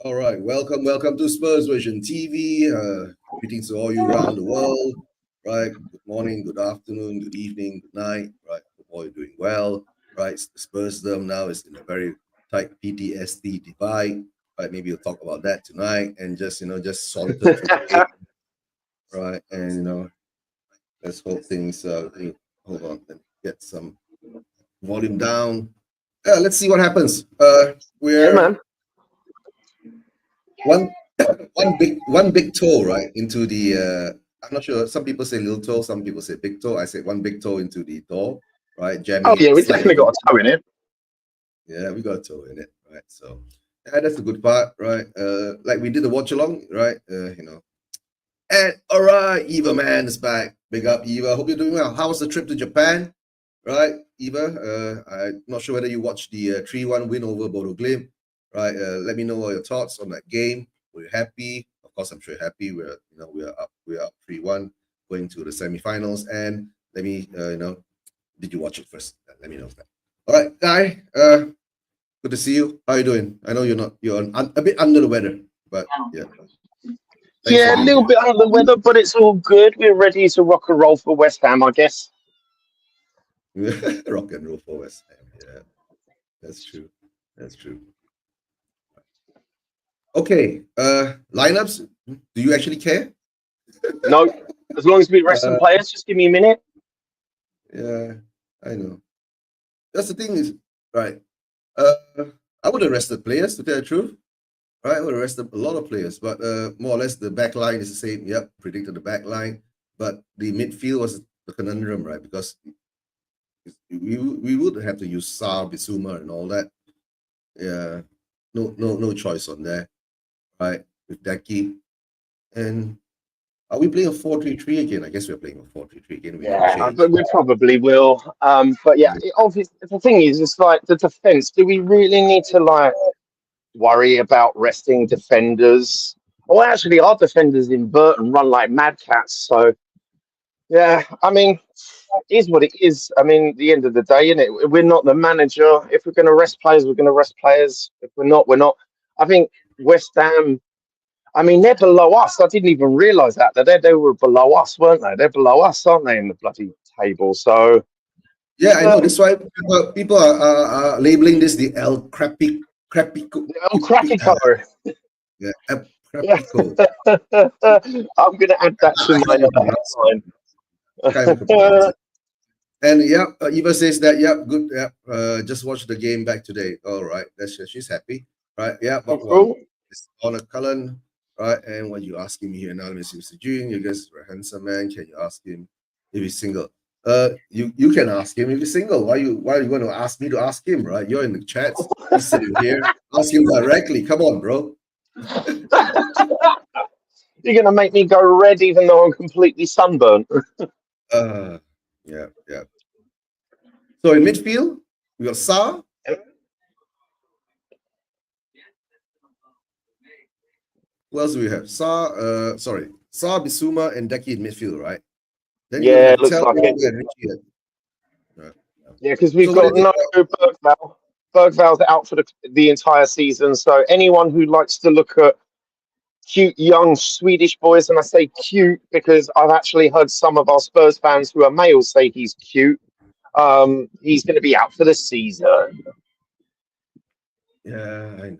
All right, welcome to Spurs Version TV. Greetings to all you around the world. Right, good morning, good afternoon, good evening, good night. Right, hope all you're doing well. Right, Spursdom now is in a very tight PTSD divide. Right, maybe we'll talk about that tonight and just saunter through the game. Right, and let's hope things. Hold on, let me get some volume down. Let's see what happens. Yeah, We're man. one one big toe right into the I'm not sure, some people say little toe, some people say big toe. I say one big toe into the door, right, Oh jamming yeah, it we definitely slightly. got a toe in it. Yeah, we got a toe in it, right? So yeah, that's the good part, right? Like we did the watch along, right? And all right, Eva man is back. Big up, Eva. Hope you're doing well. How was the trip to Japan? Right, Eva. I'm not sure whether you watched the 3-1 win over Bodo Glimt. Right. Let me know all your thoughts on that game. Were you happy? Of course, I'm sure you're happy. We're up 3-1 going to the semifinals. And let me did you watch it first? Let me know that. All right, Guy. Good to see you. How you doing? I know you're a bit under the weather, but yeah. Thanks for Yeah, a being little here. bit under the weather, but it's all good. We're ready to rock and roll for West Ham, I guess. Rock and roll for West Ham. Yeah, that's true. That's true. Okay. Lineups. Do you actually care? No, as long as we rest some Uh, players, just give me a minute. yeah, I know. That's the thing is, right. Uh, I would have rested players to tell the truth. Right, I would have rested a lot of players, but more or less the back line is the same. Yep, predicted the back line, but the midfield was the conundrum, right? Because we would have to use Sar, Bisuma, and all that. Yeah, no choice on there, right? With Deki. And are we playing a 4-3-3 again? I guess we're playing a 4-3-3 again. We didn't Yeah, change. but we probably will. But yeah, obviously the thing is, it's like the defense. Do we really need to worry about resting defenders? Well, actually, our defenders in Burton run like mad cats. So yeah, I mean, it is what it is. I mean, at the end of the day, innit? We're not the manager. If we're going to rest players, we're going to rest players. If we're not, we're not. I think West Ham. I mean, they're below us. I didn't even realise that they were below us, weren't they? They're below us, aren't they, in the bloody table? So Yeah, I know. uh, That's why people are labeling this the El Crapico. El Crapico. Yeah, El Yeah. Crapico. I'm going to add that I to can't my even pronounce it. headline. I can't even pronounce it. And yeah, Eva says that. Yeah, good. Yeah, just watched the game back today. All right, she's happy. Right. Yeah, Oh, but one. cool. It's on a Cullen. Right, and what you asking me here now, Mr. June, you guys are a handsome man. Can you ask him if he's single? You can ask him if he's single. Why are you going to ask me to ask him? Right, you're in the chats. He's sitting here. Ask him directly. Come on, bro. You're going to make me go red even though I'm completely sunburnt. Uh, yeah, yeah. So in midfield, we got Sa. Who else do we have? Sa, Bisuma, and Deki in midfield, right? Then you're gonna Yeah, have it looks Tel like it. and Richie. Right. Yeah, because So we've what do got you think no about? Bergvall. Bergvall's out for the entire season. So anyone who likes to look at cute young Swedish boys, and I say cute because I've actually heard some of our Spurs fans who are males say he's cute. He's going to be out for the season. Yeah, I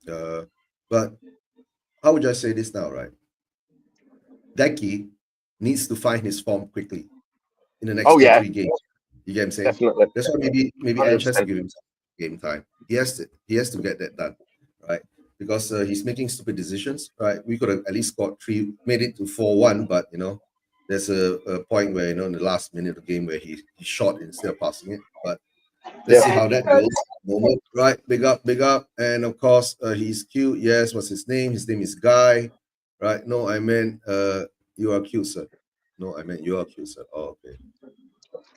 know. But how would I say this now, right? Deki needs to find his form quickly in the next Oh two, yeah, three games. You get what I'm saying? definitely, That's why maybe Ange has to 100%. give him some game time. He has to get that done, right? Because he's making stupid decisions, right? We could have at least scored three, made it to 4-1, but there's a point where in the last minute of the game where he shot instead of passing it. But let's see Yeah. how that goes. Moment, right? Big up, and of course he's cute. Yes, what's his name? His name is Guy, right? No, I meant you are cute, sir. No, I meant you are cute, sir. Oh, okay.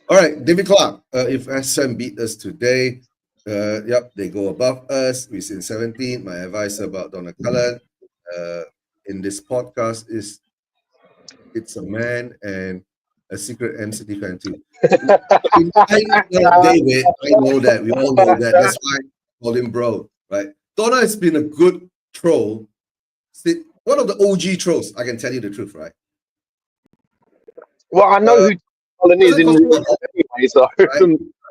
All right, David Clark. If SM beat us today, yep, they go above us. We in 17. My advice about Donna Cullen in this podcast is it's a man and a secret MCT fan too. I know David. I know that. We all know that. That's why I call him bro, right? Donna has been a good troll. One of the OG trolls. I can tell you the truth, right? Well, I know who Colin is Doesn't in cost real you a life lot, anyway, so right?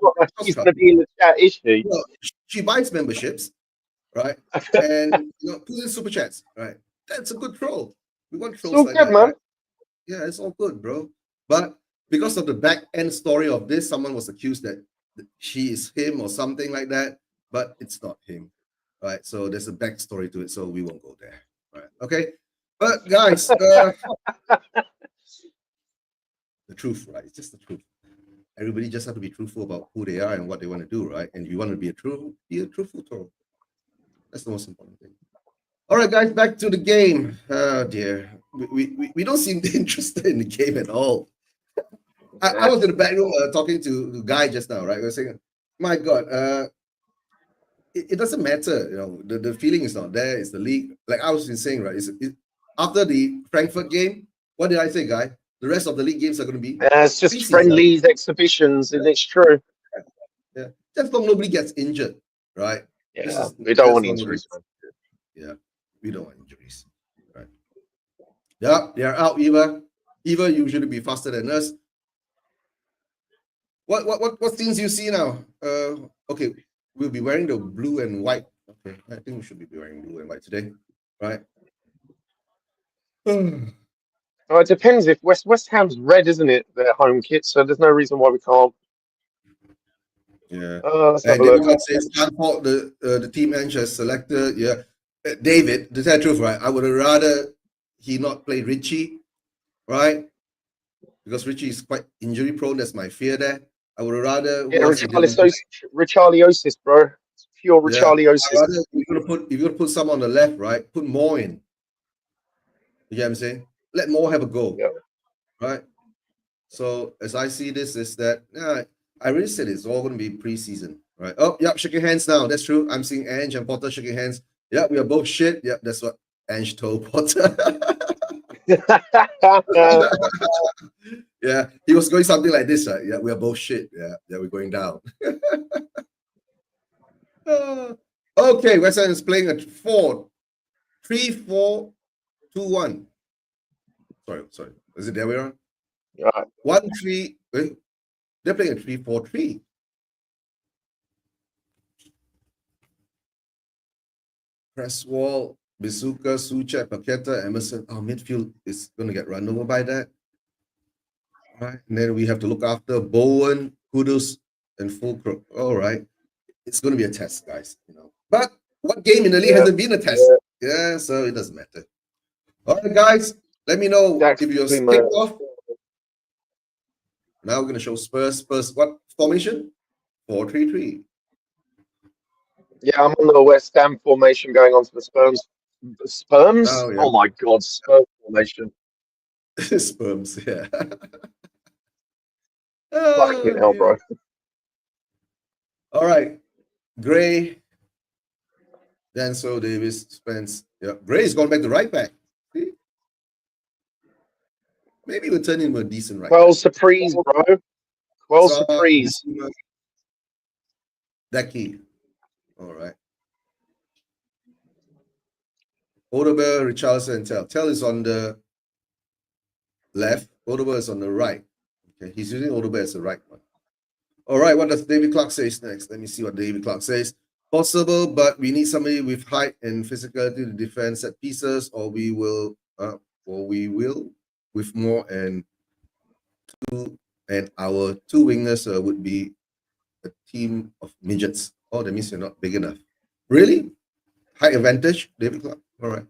not like Cost she's you going to be in the chat, is she? well, she buys memberships, right? And put in super chats, right? That's a good troll. We want It's trolls all like good, that, man. right? Yeah, it's all good, bro. But because of the back end story of this, someone was accused that she is him or something like that, but it's not him, right? So there's a backstory to it, so we won't go there, right? Okay, but guys, the truth, right? It's just the truth. Everybody just have to be truthful about who they are and what they want to do, right? And if you want to be a truthful troll. That's the most important thing. All right, guys, back to the game. Oh dear, we don't seem interested in the game at all. I was in the back room talking to the guy just now, right? We were saying, my God, it doesn't matter, the feeling is not there. It's the league. Like I was saying, right? After the Frankfurt game, what did I say, guy? The rest of the league games are going to be It's just preseason. friendlies, exhibitions, and it's true. Yeah, just long nobody gets injured, right? Yeah, we don't want long injuries. yeah, we don't want injuries, right? Yeah, they are out. Eva usually be faster than us. What things you see now? Okay, we'll be wearing the blue and white. Okay, I think we should be wearing blue and white today, right? Well, it depends if West Ham's red, isn't it? Their home kit, so there's no reason why we can't. Yeah. Let's have And a David look. says can't fault the team Ange has selected. Yeah, David, to tell the truth, right? I would have rather he not play Richie, right? Because Richie is quite injury prone. That's my fear there. I would rather Yeah, who else he didn't play. Richarliosis, bro. It's pure Yeah, I Richarliosis. rather if you're gonna put some on the left, right? Put more in. You get what I'm saying? Let more have a go, Yeah. right? So as I see this, is that I really said it's all going to be preseason, right? Oh, yep, shaking hands now. That's true. I'm seeing Ange and Potter shaking hands. Yeah, we are both shit. Yep, that's what Ange told Potter. Yeah, he was going something like this, right? Yeah, we are both shit. Yeah, we're going down. Okay, West Ham is playing a 3-4-2-1. Sorry. Is it there we are? Right. 1-3. They're playing a 3-4-3. Cresswell, Bizuka, Suchek, Paqueta, Emerson. Our midfield is going to get run over by that. Right. And then we have to look after Bowen, Kudus, and Fulcrum. All right. It's going to be a test, guys. But what game in the league hasn't been a test? Yeah, so it doesn't matter. All right, guys. Let me know if you're kicked off. Now we're going to show Spurs. Spurs, what formation? 4-3-3. Yeah, I'm on the West Ham formation going on to the Spurs. Sperms? Oh, yeah. Oh my God, Spurs formation. Sperms, yeah. Fucking hell, bro. All right. Gray, Denzel, Davis, Spence. Yeah, Gray is going back to right back. See? Maybe we'll turn into a decent right Quell surprise, bro. Quell surprise. That key. All right. Odegaard, Richarlison, and Tell. Tell is on the left. Odegaard is on the right. Okay, he's using Odegaard as the right one. All right, what does David Clark say next? Let me see what David Clark says. Possible, but we need somebody with height and physicality to defend set pieces, or we will with more and our two wingers would be a team of midgets. Oh, that means you're not big enough. Really? Height advantage, David Clark. All right.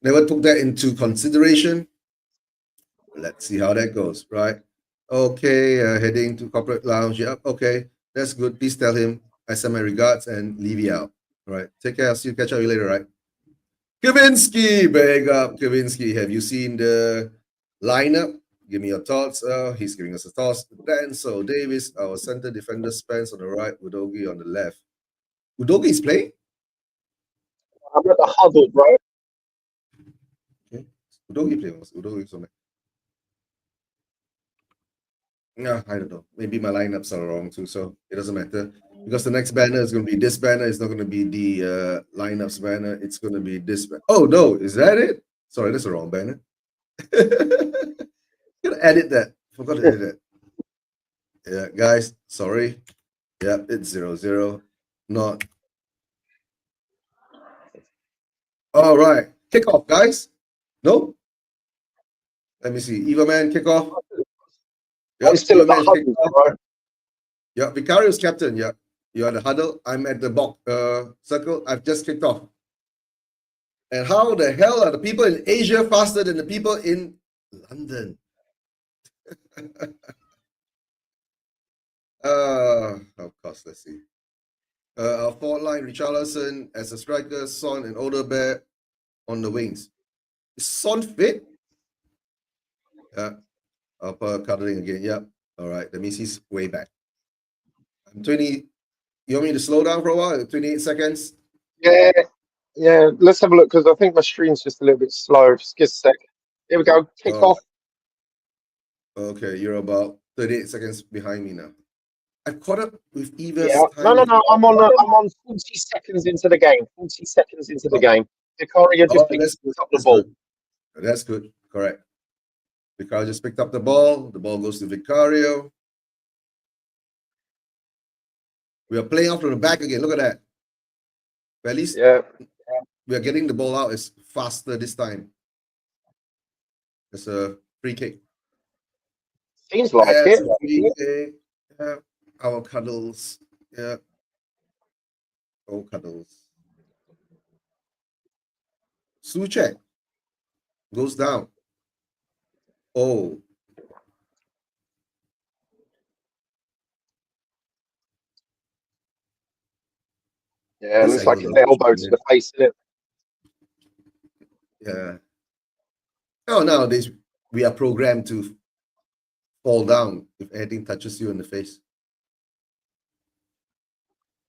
Never took that into consideration. Let's see how that goes, right? Okay, heading to corporate lounge. Yep, okay, that's good. Please tell him I send my regards and leave you out. All right, take care. I'll see you. Catch up with you later, right? Kavinsky, big up, Kavinsky. Have you seen the lineup? Give me your thoughts. He's giving us a toss. Denzel Davis, our center defender, Spence on the right, Udogi on the left. Udogi is playing? I'm at the huddle, bro. Okay. Udogi playing. Udogi is on No, I don't know. Maybe my lineups are wrong too, so it doesn't matter. Because the next banner is going to be this banner. It's not going to be the lineups banner. It's going to be this banner. Oh, no. Is that it? Sorry, that's the wrong banner. Gotta edit that. Forgot to edit that. Yeah, guys, sorry. Yeah, it's 0-0. Not. All right. Kickoff, guys. No? Let me see. Eva Man, kickoff. I'm Yep, still Eva at the Man, huddle, kickoff. bro. Yeah, Vicario's captain. Yeah. You're at the huddle. I'm at the box circle. I've just kicked off. And how the hell are the people in Asia faster than the people in London? Of course, let's see. Our forward line, Richarlison as a striker, Son and Odegaard on the wings. Is Son fit? Yeah. Upper cuddling again. Yep. All right. That means he's way back. I'm 20. You want me to slow down for a while? 28 seconds. Yeah, yeah. Let's have a look because I think my stream's just a little bit slow. Just give a sec. Here we go. Kick Oh, off. okay. You're about 38 seconds behind me now. I've caught up with Eva's Yeah. No, no, timing. no. I'm on 40 seconds into the game. 40 seconds into the game. Vicario just Oh, picked that's good. up the That's ball. good. That's good. Correct. Vicario just picked up the ball. The ball goes to Vicario. We are playing off from the back again. Look at that. But at least Yeah. we are getting the ball out. It's faster this time. It's a free kick. Seems like Yeah, it. it's a free kick. Yeah. Our cuddles. Yeah. Oh, cuddles. Suchek goes down. Oh, Yeah. this Looks like his angle is elbow to the face of it. yeah. Oh, nowadays we are programmed to fall down if anything touches you in the face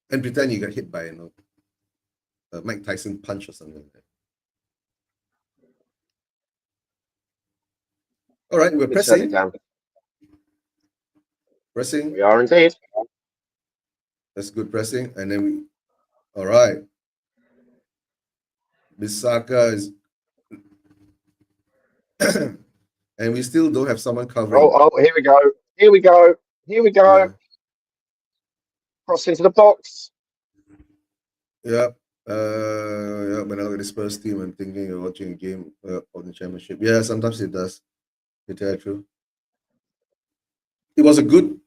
and pretend you got hit by a Mike Tyson punch or something like that. All right, we're Let me turn it pressing, down. pressing. We are indeed. That's good pressing, and then we. All right, Bisaka is, and we still don't have someone covering. Oh, here we go. Here we go. Here we go. Yeah, Cross into the box. yeah. Yeah. When I look at the Spurs team, I'm thinking of watching a game on the championship. Yeah, sometimes it does. To tell you the truth, it was a good.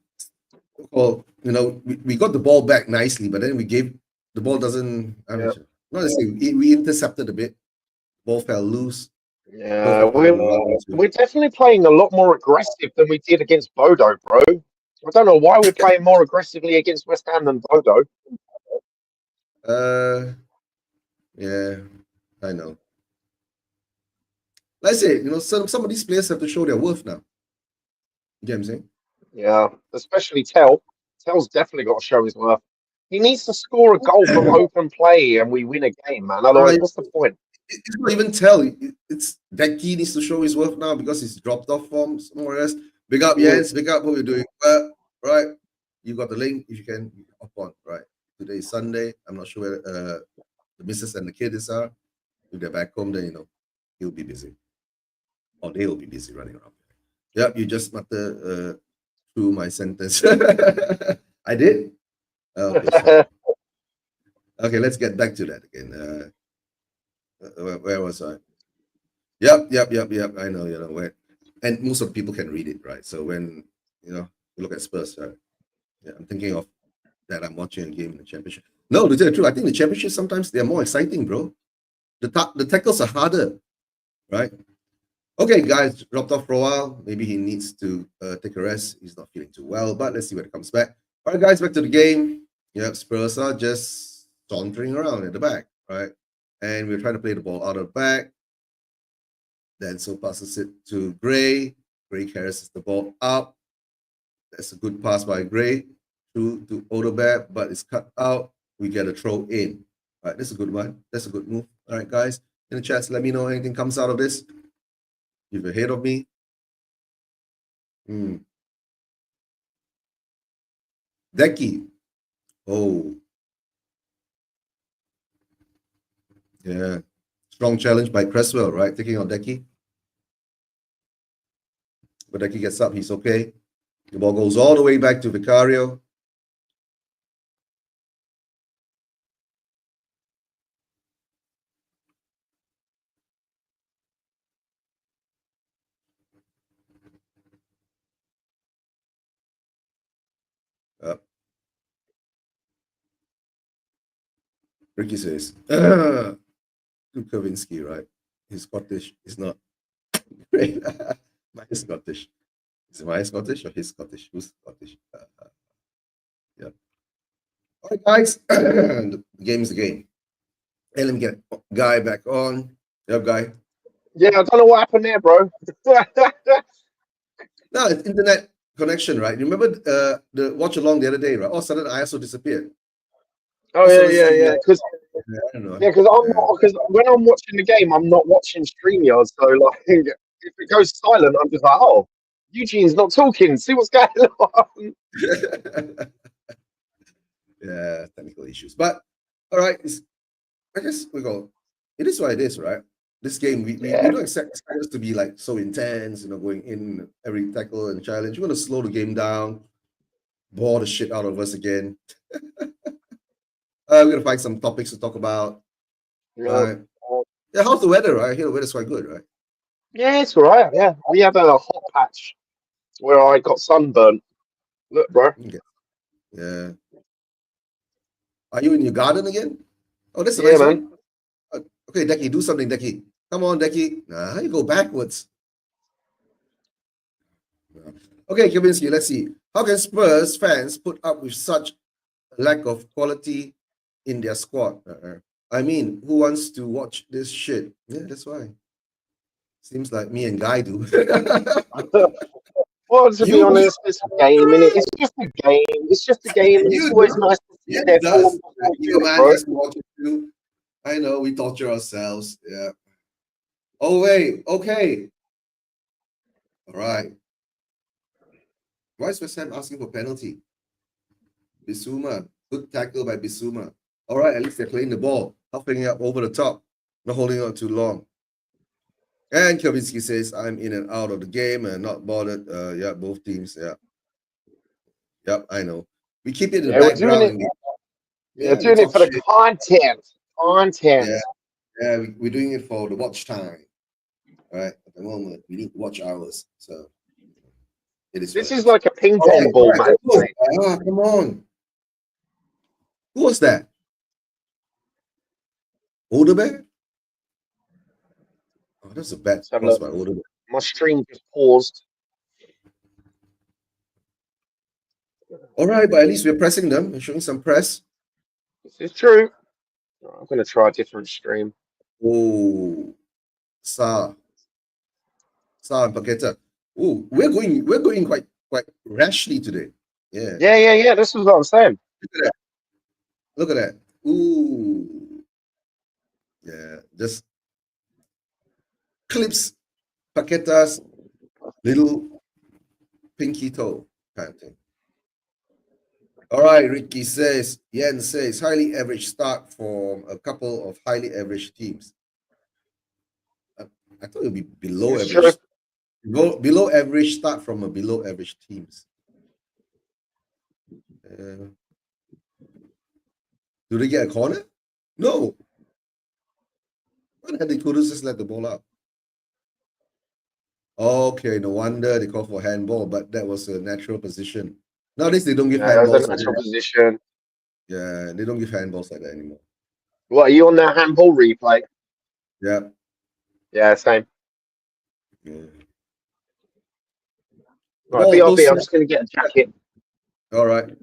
Well, we got the ball back nicely, but then we gave the ball doesn't. I'm Yeah. not to say we intercepted a bit. Ball fell loose. Yeah, we're definitely playing a lot more aggressive than we did against Bodo, bro. I don't know why we're playing more aggressively against West Ham than Bodo. Yeah, I know. Let's say some of these players have to show their worth now. You get what I'm saying? Yeah, especially Tell. Tell's definitely got to show his worth. He needs to score a goal from open play and we win a game, man. Otherwise, what's the point? It's not even Tell. It's Becky needs to show his worth now because he's dropped off forms more or less. Big up, Jens. Big up. What we're doing. Right. You got the link. If you can hop on. Right. Today is Sunday. I'm not sure where the missus and the kids are. If they're back home, then he'll be busy. Or they'll be busy running around. Yep, you just mutter through my sentence. I did? Okay, okay, let's get back to that again. Where was I? Yep. I know, where. And most of the people can read it, right? So when, you look at Spurs, right? Yeah, I'm thinking of that I'm watching a game in the championship. No, to tell the truth, I think the championship sometimes they're more exciting, bro. The tackles are harder, right? Okay, guys, dropped off for a while. Maybe he needs to take a rest. He's not feeling too well, but let's see when it comes back. All right, guys, back to the game. Yep, Spurs are just sauntering around at the back, right? And we're trying to play the ball out of the back. Then so passes it to Gray. Gray carries the ball up. That's a good pass by Gray to Odegaard, but it's cut out. We get a throw in. All right, that's a good one. That's a good move. All right, guys, in the chats, let me know anything comes out of this. You're ahead of me. Decky. Oh, yeah. Strong challenge by Cresswell, right? Taking on Decky. But Decky gets up, he's okay. The ball goes all the way back to Vicario. Ricky says, to Kavinsky, right? He's Scottish. He's not. Mine is Scottish. Is mine Scottish or he's Scottish? Who's Scottish? Yeah. All right, guys. The game is the game. Hey, let me get Guy back on. Yep, Guy. Yeah, I don't know what happened there, bro. No, it's internet connection, right? You remember the watch along the other day, right? All of a sudden, ISO disappeared. Oh yeah. Because I don't know. I'm not, because when I'm watching the game, I'm not watching StreamYard. So like, if it goes silent, I'm just like, oh, Eugene's not talking. See what's going on. Yeah, technical issues. But all right, I guess we go. It is what it is, right? This game, we don't expect us to be like so intense, going in every tackle and challenge. We're gonna slow the game down, bore the shit out of us again. We're gonna find some topics to talk about. Right. Yeah, how's the weather, right? Here the weather's quite good, right? Yeah, it's all right. Yeah, we had a hot patch where I got sunburnt. Look, bro. Okay. Yeah. Are you in your garden again? Oh, that's a Yeah, nice man. one. Okay, Decky, do something, Decky. Come on, Decky. Nah, you go backwards. Okay, Kavinsky, let's see. How can Spurs fans put up with such lack of quality in their squad? I mean, who wants to watch this shit? Yeah, that's why. Seems like me and Guy do. Well, to be You, honest, it's a game, and it's just a game. It's just a game, and it's you always do. nice to see Yes, their it does. form before you You do it, man bro. has to watch it too. I know we torture ourselves. Yeah. Oh wait. Okay. All right. Why is West Ham asking for penalty? Bissouma. Good tackle by Bissouma. All right. At least they're playing the ball, huffing it up over the top, not holding on too long. And Kavinsky says, I'm in and out of the game and not bothered. Yeah, both teams. Yeah. Yep, I know. We keep it in the Yeah, we're doing background. it. And Yeah, we doing it talk for the shit. content. Yeah. Yeah, we're doing it for the watch time. Right. At the moment, we need watch hours. So it is This what it is is. like a ping All pong right. All ball right. match, mate. Come on. Who was that? Odebear? Oh, that's a bad Let's have a cross look. by Odebear. My stream just paused. All right, but at least we're pressing them. We're showing some press. This is true. I'm going to try a different stream. Oh, Sa and Paqueta. Oh, we're going quite rashly today. Yeah. Yeah. This is what I'm saying. Look at that. Look at that. Ooh. Yeah. Just clips Paqueta's little pinky toe kind of thing. All right, Ricky says, Yen says, highly average start from a couple of highly average teams. I thought it would be below It's average. true. Below average start from a below average teams. Do they get a corner? No. Why the hell they couldn't just let the ball out? Okay, no wonder they called for handball, but that was a natural position. Nowadays they don't give Yeah, that was handballs a like natural that. position. Yeah, they don't give handballs like that anymore. What, are you on the handball replay? Yeah. Yeah, same. Yeah. Right, BRB, I'm just going to get a jacket. All right.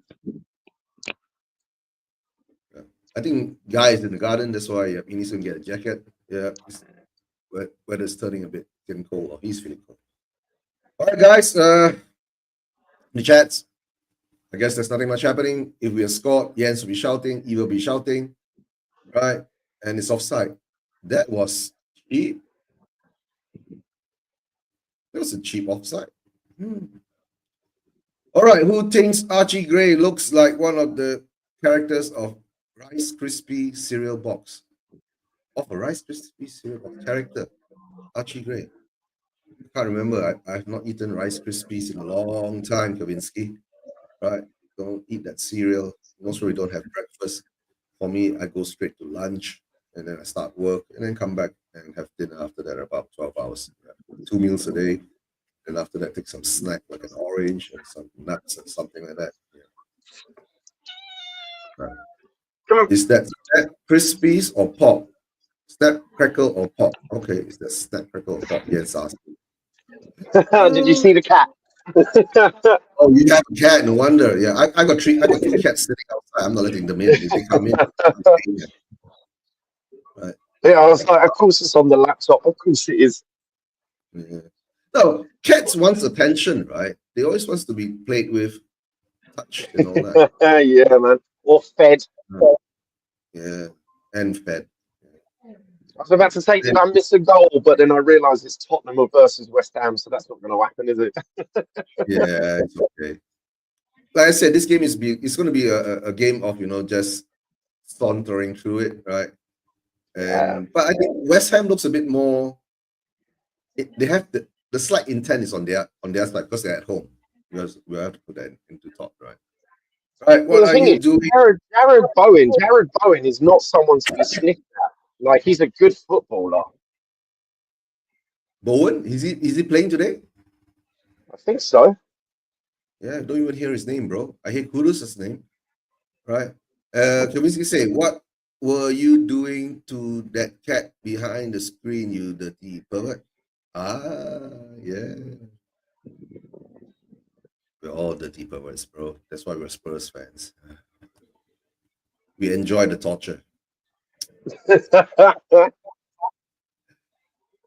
Yeah. I think Guy is in the garden. That's why he needs to get a jacket. Yeah. Weather's turning a bit getting cold, or he's feeling cold. All right, guys. The chats. I guess there's nothing much happening. If we are scored, Jens will be shouting. He will be shouting. Right. And it's offside. That was cheap. That was a cheap offside. All right, who thinks Archie Gray looks like one of the characters of Rice Krispie cereal box? Of a Rice Krispie cereal box character, Archie Gray. I can't remember. I've not eaten Rice Krispies in a long time, Kavinsky. Right? Don't eat that cereal. Most probably don't have breakfast. For me, I go straight to lunch and then I start work and then come back and have dinner after that about 12 hours. Yeah. 2 meals a day. And after that, take some snack like an orange and some nuts and something like that. Yeah. Right. Come on. Is that Krispies or pop? Snap, crackle, or pop? Okay, is that snap, crackle, or pop? Yes, ask. Did you see the cat? Oh, you have a cat, no wonder. Yeah, I got two cats sitting outside. I'm not letting them in. If they come in, right? Yeah, I was like, of course it's on the laptop. Of course it is. Yeah. No, cats wants attention, right? They always wants to be played with, touched, and all that. Yeah, man. Or fed. Yeah, and fed. I was about to say, did I miss a goal? But then I realised it's Tottenham versus West Ham, so that's not going to happen, is it? Yeah, it's okay. Like I said, this game it's going to be a game of just sauntering through it, right? And but I think West Ham looks a bit more. They have the slight intent is on their side because they're at home. We have to put that into thought, right? Right. Well, What the are thing you is, doing? Jared Bowen is not someone to be sniffed at. Like, he's a good footballer. Bowen? Is he playing today? I think so. Yeah, I don't even hear his name, bro. I hear Kudus' name, right? Can we say what were you doing to that cat behind the screen, you dirty pervert? Ah, yeah. We're all dirty perverts, bro. That's why we're Spurs fans. We enjoy the torture.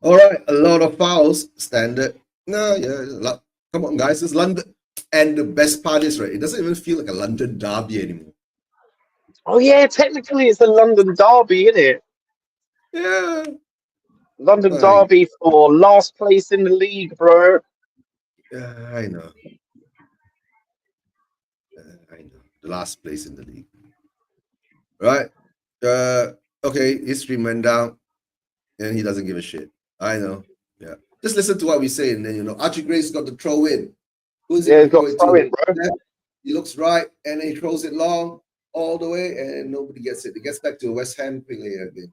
All right, a lot of fouls, standard. No, yeah, come on, guys, it's London. And the best part is, right, it doesn't even feel like a London derby anymore. Oh, yeah, technically it's a London derby, isn't it? Yeah. London derby for last place in the league, bro. I know. I know. The last place in the league. Right? Okay, history went down, and he doesn't give a shit. I know. Yeah. Just listen to what we say, and then Archie Gray's got the throw in. Who's Yeah, he he's got throw in, bro. He looks right, and then he throws it long all the way, and nobody gets it. It gets back to a West Ham player again.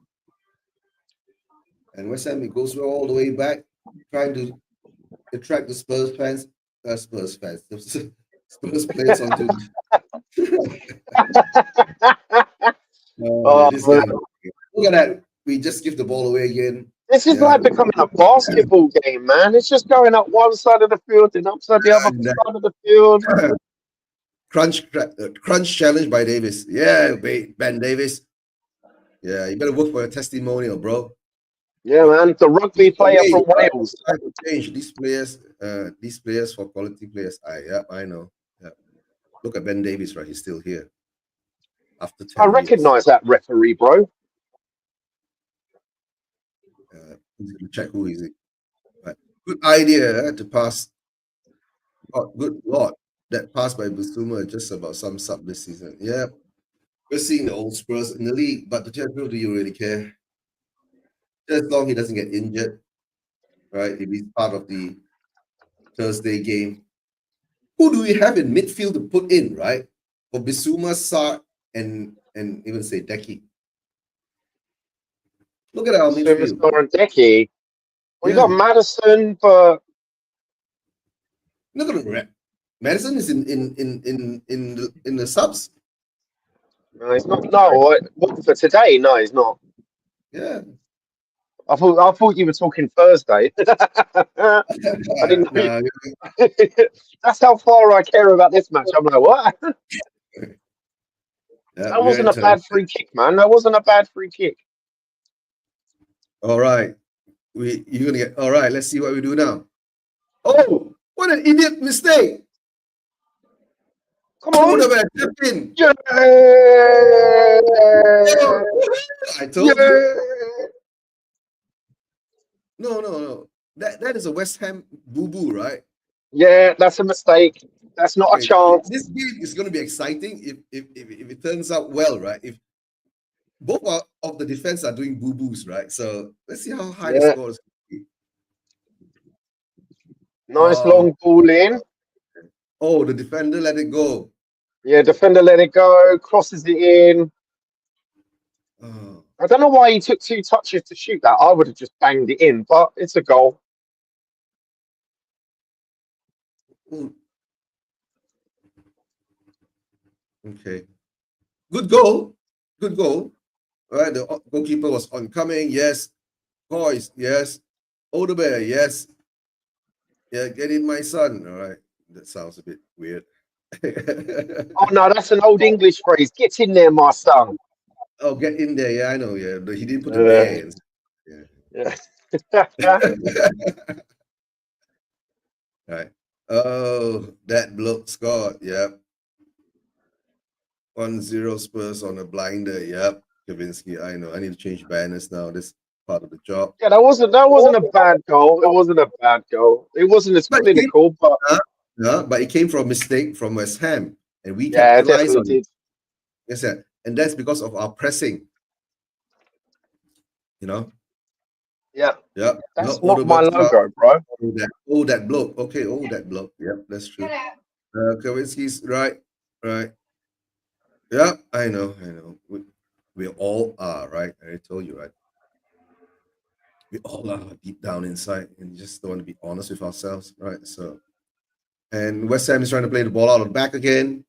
And West Ham, it goes all the way back, trying to attract the Spurs fans. Spurs fans. The Spurs players onto. Look at that. We just give the ball away again. This is like becoming a basketball game, man. It's just going up one side of the field and upside the other side of the field. Crunch challenge by Davis. Yeah, Ben Davis. Yeah, you better work for a testimonial, bro. Yeah, man. The rugby player from Wales. Time to change these players for quality players. I know. Yeah. Look at Ben Davis, right? He's still here. After 10 I recognize that referee, bro. Check who is it. Right. Good idea to pass. Oh, good Lord. That pass by Bissouma just about sums up this season. Yeah. We're seeing the old Spurs in the league, but the champion, do you really care? Just as long as he doesn't get injured, right? If he's part of the Thursday game. Who do we have in midfield to put in, right? For Bissouma, Sarr, and even say Decky. Look at our midfield. Sarr and Decky. We got Madison, but look at the Madison is in the subs. No, he's not. No, for today, no, he's not. Yeah. I thought you were talking Thursday. I didn't know. That's how far I care about this match. I'm like, what? That wasn't a bad free kick, man. That wasn't a bad free kick. All right. You're gonna get all right. Let's see what we do now. Oh, what an idiot mistake! Come on, in. Yeah. I told you. No. That is a West Ham boo-boo, right? Yeah, that's a mistake. That's not a Okay, chance. this game is going to be exciting if it turns out well, right? If both of the defense are doing boo boos, right? So let's see how high the Yeah, score is going to be. nice long ball in. Oh, the defender let it go. Yeah, defender let it go, crosses it in. Oh, I don't know why he took 2 touches to shoot that. I would have just banged it in, but it's a goal. ooh, okay, good goal, good goal. All right, the goalkeeper was oncoming. Yes, boys. Yes, Odebear. Yes, yeah. Get in, my son. All right, that sounds a bit weird. Oh no, that's an old English phrase. Get in there, my son. Oh, get in there. Yeah, I know. Yeah, but he didn't put the Uh, bear in. Yeah. yeah. Right. Oh, that bloke scored. Yep. 1-0 Spurs on a blinder. Yep. Kavinsky. I know. I need to change banners now. This part of the job. Yeah, that wasn't a bad goal. It wasn't a bad goal. It wasn't as But it came, clinical, but but it came from a mistake from West Ham, and we yeah, it capitalized definitely on it. did. Yes, sir. And that's because of our pressing. You know. Yeah, Yep. that's Not not my Odegaard. logo, bro. That bloke. Okay. Oh, that bloke. Yep. That's true. Kavinsky's right. Right. Yeah, I know, I know. We all are, right? I told you, right? We all are deep down inside and just don't want to be honest with ourselves, right? So, and West Ham is trying to play the ball out of the back again.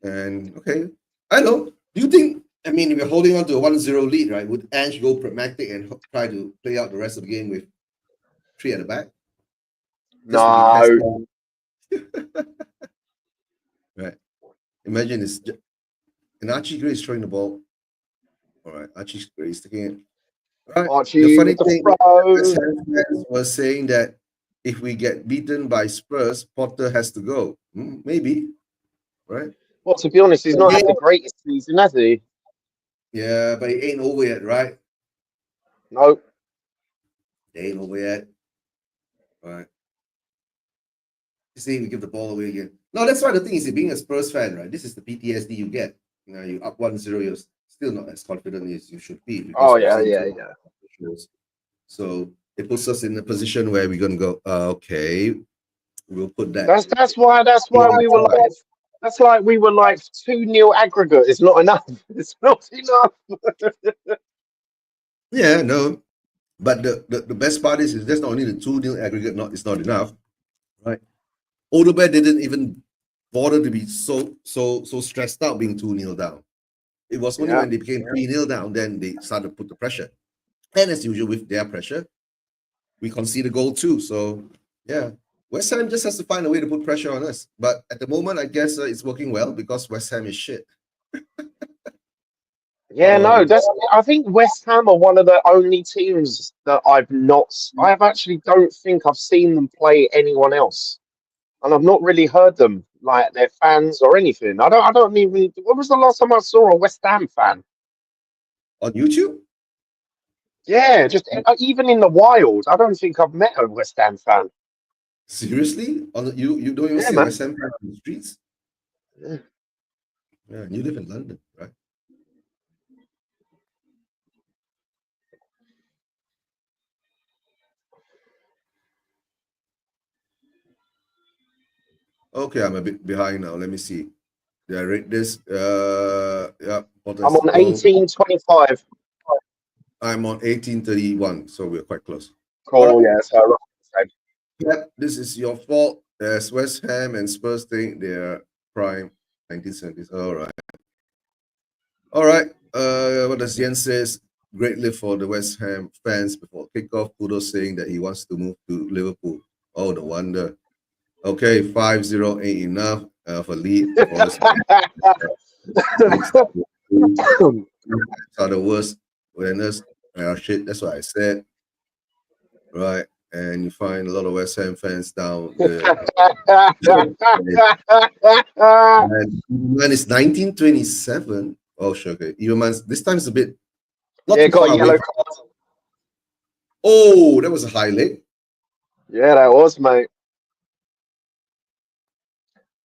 And okay, I know. Do you think, I mean, if we're holding on to a 1-0 lead, right? Would Ange go pragmatic and try to play out the rest of the game with 3 at the back? Just to be tested, No, right? Imagine it's and Archie Gray is throwing the ball. All right, Archie Gray is taking it. Right. The Archie funny with the thing, West throw. Ham fans was saying that if we get beaten by Spurs, Potter has to go. Maybe, right? Well, to be honest, he's not Yeah, had the greatest season, has he? yeah, but it ain't over yet, right? No. It ain't over yet, right? You see, we give the ball away again. No, that's why the thing is, being a Spurs fan, right? This is the PTSD you get. You know, you up 1-0, you're still not as confident as you should be because Oh we've yeah, seen yeah, two yeah. shows. So it puts us in a position where we're gonna go, okay, we'll put that. That's why we were like we were like 2-0 aggregate. It's not enough. It's not enough. Yeah, no. But the best part is that's not only the 2-0 aggregate, it's not enough, right? Odegaard didn't even bother to be so stressed out being 2-0 down. It was only Yeah. when they became 3-0 down, then they started to put the pressure. And as usual with their pressure, we concede a goal too. So yeah, West Ham just has to find a way to put pressure on us. But at the moment, I guess it's working well because West Ham is shit. Yeah, no, I think West Ham are one of the only teams that I actually don't think I've seen them play anyone else. And I've not really heard them, like their fans or anything. I don't even, when was the last time I saw a West Ham fan? On YouTube? Yeah, just even in the wild, I don't think I've met a West Ham fan. Seriously? You don't even Yeah, see a man. West Ham fan on the streets? Yeah. Yeah, you live in London, right? Okay, I'm a bit behind now. Let me see. Did I rate this? Yeah, I'm Potter's on goal. 1825. I'm on 1831, so we're quite close. All Cool, right. yeah, so roughly the same. Yep, this is your fault. As West Ham and Spurs think they're prime 1970s. All right. All right. What does Jens says? Great lift for the West Ham fans before kickoff. Kudos saying that he wants to move to Liverpool. Oh, no wonder. Okay, 5-0 ain't enough for lead. Forest are the worst winners. Shit, that's what I said. Right. And you find a lot of West Ham fans down there. And when it's 1927. Oh, sure. Okay. Even man's this time is a bit not Yeah, too got a far away. yellow card. Oh, that was a high leg. Yeah, that was, mate.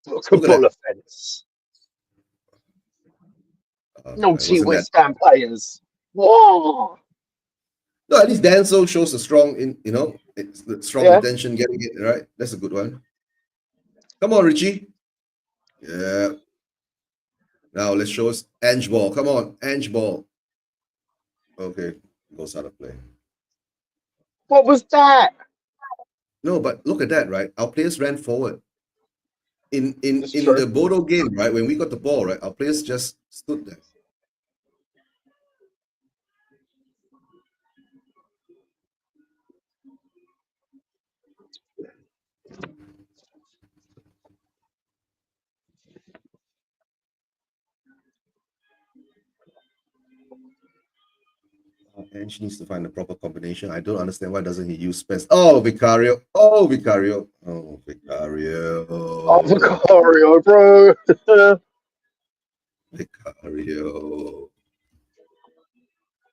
Bookable offence. Naughty West Ham players. Whoa! No, at least Danso shows a strong, strong intention getting it right. That's a good one. Come on, Richie. Yeah. Now let's show us Ange ball. Come on, Ange ball. Okay, goes out of play. What was that? No, but look at that, right? Our players ran forward. In the Bodo game, right? When we got the ball, right? Our players just stood there. Ange needs to find a proper combination. I don't understand why doesn't he use Spence. Oh, Vicario. Oh, Vicario. Oh, Vicario. Oh, Vicario, bro. Vicario.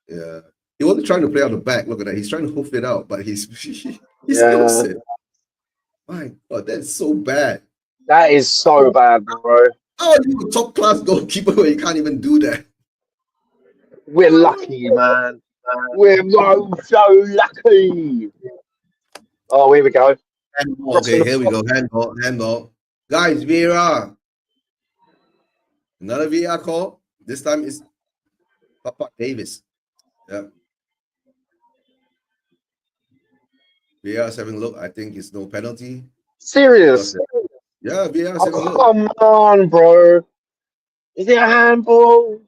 Yeah. He wasn't trying to play out the back. Look at that. He's trying to hoof it out, but he's knows it. My God, that's so bad. That is so bad, bro. Oh, you're a top class goalkeeper where you can't even do that. We're lucky, man. We're so lucky. Oh, here we go. Handball. Okay, here we go. Handball. Guys, VAR. Another VAR call. This time it's Papa Davis. Yeah. VAR's having a look. I think it's no penalty. Serious? Yeah, VAR's having a look. Come on, bro. Is it a handball?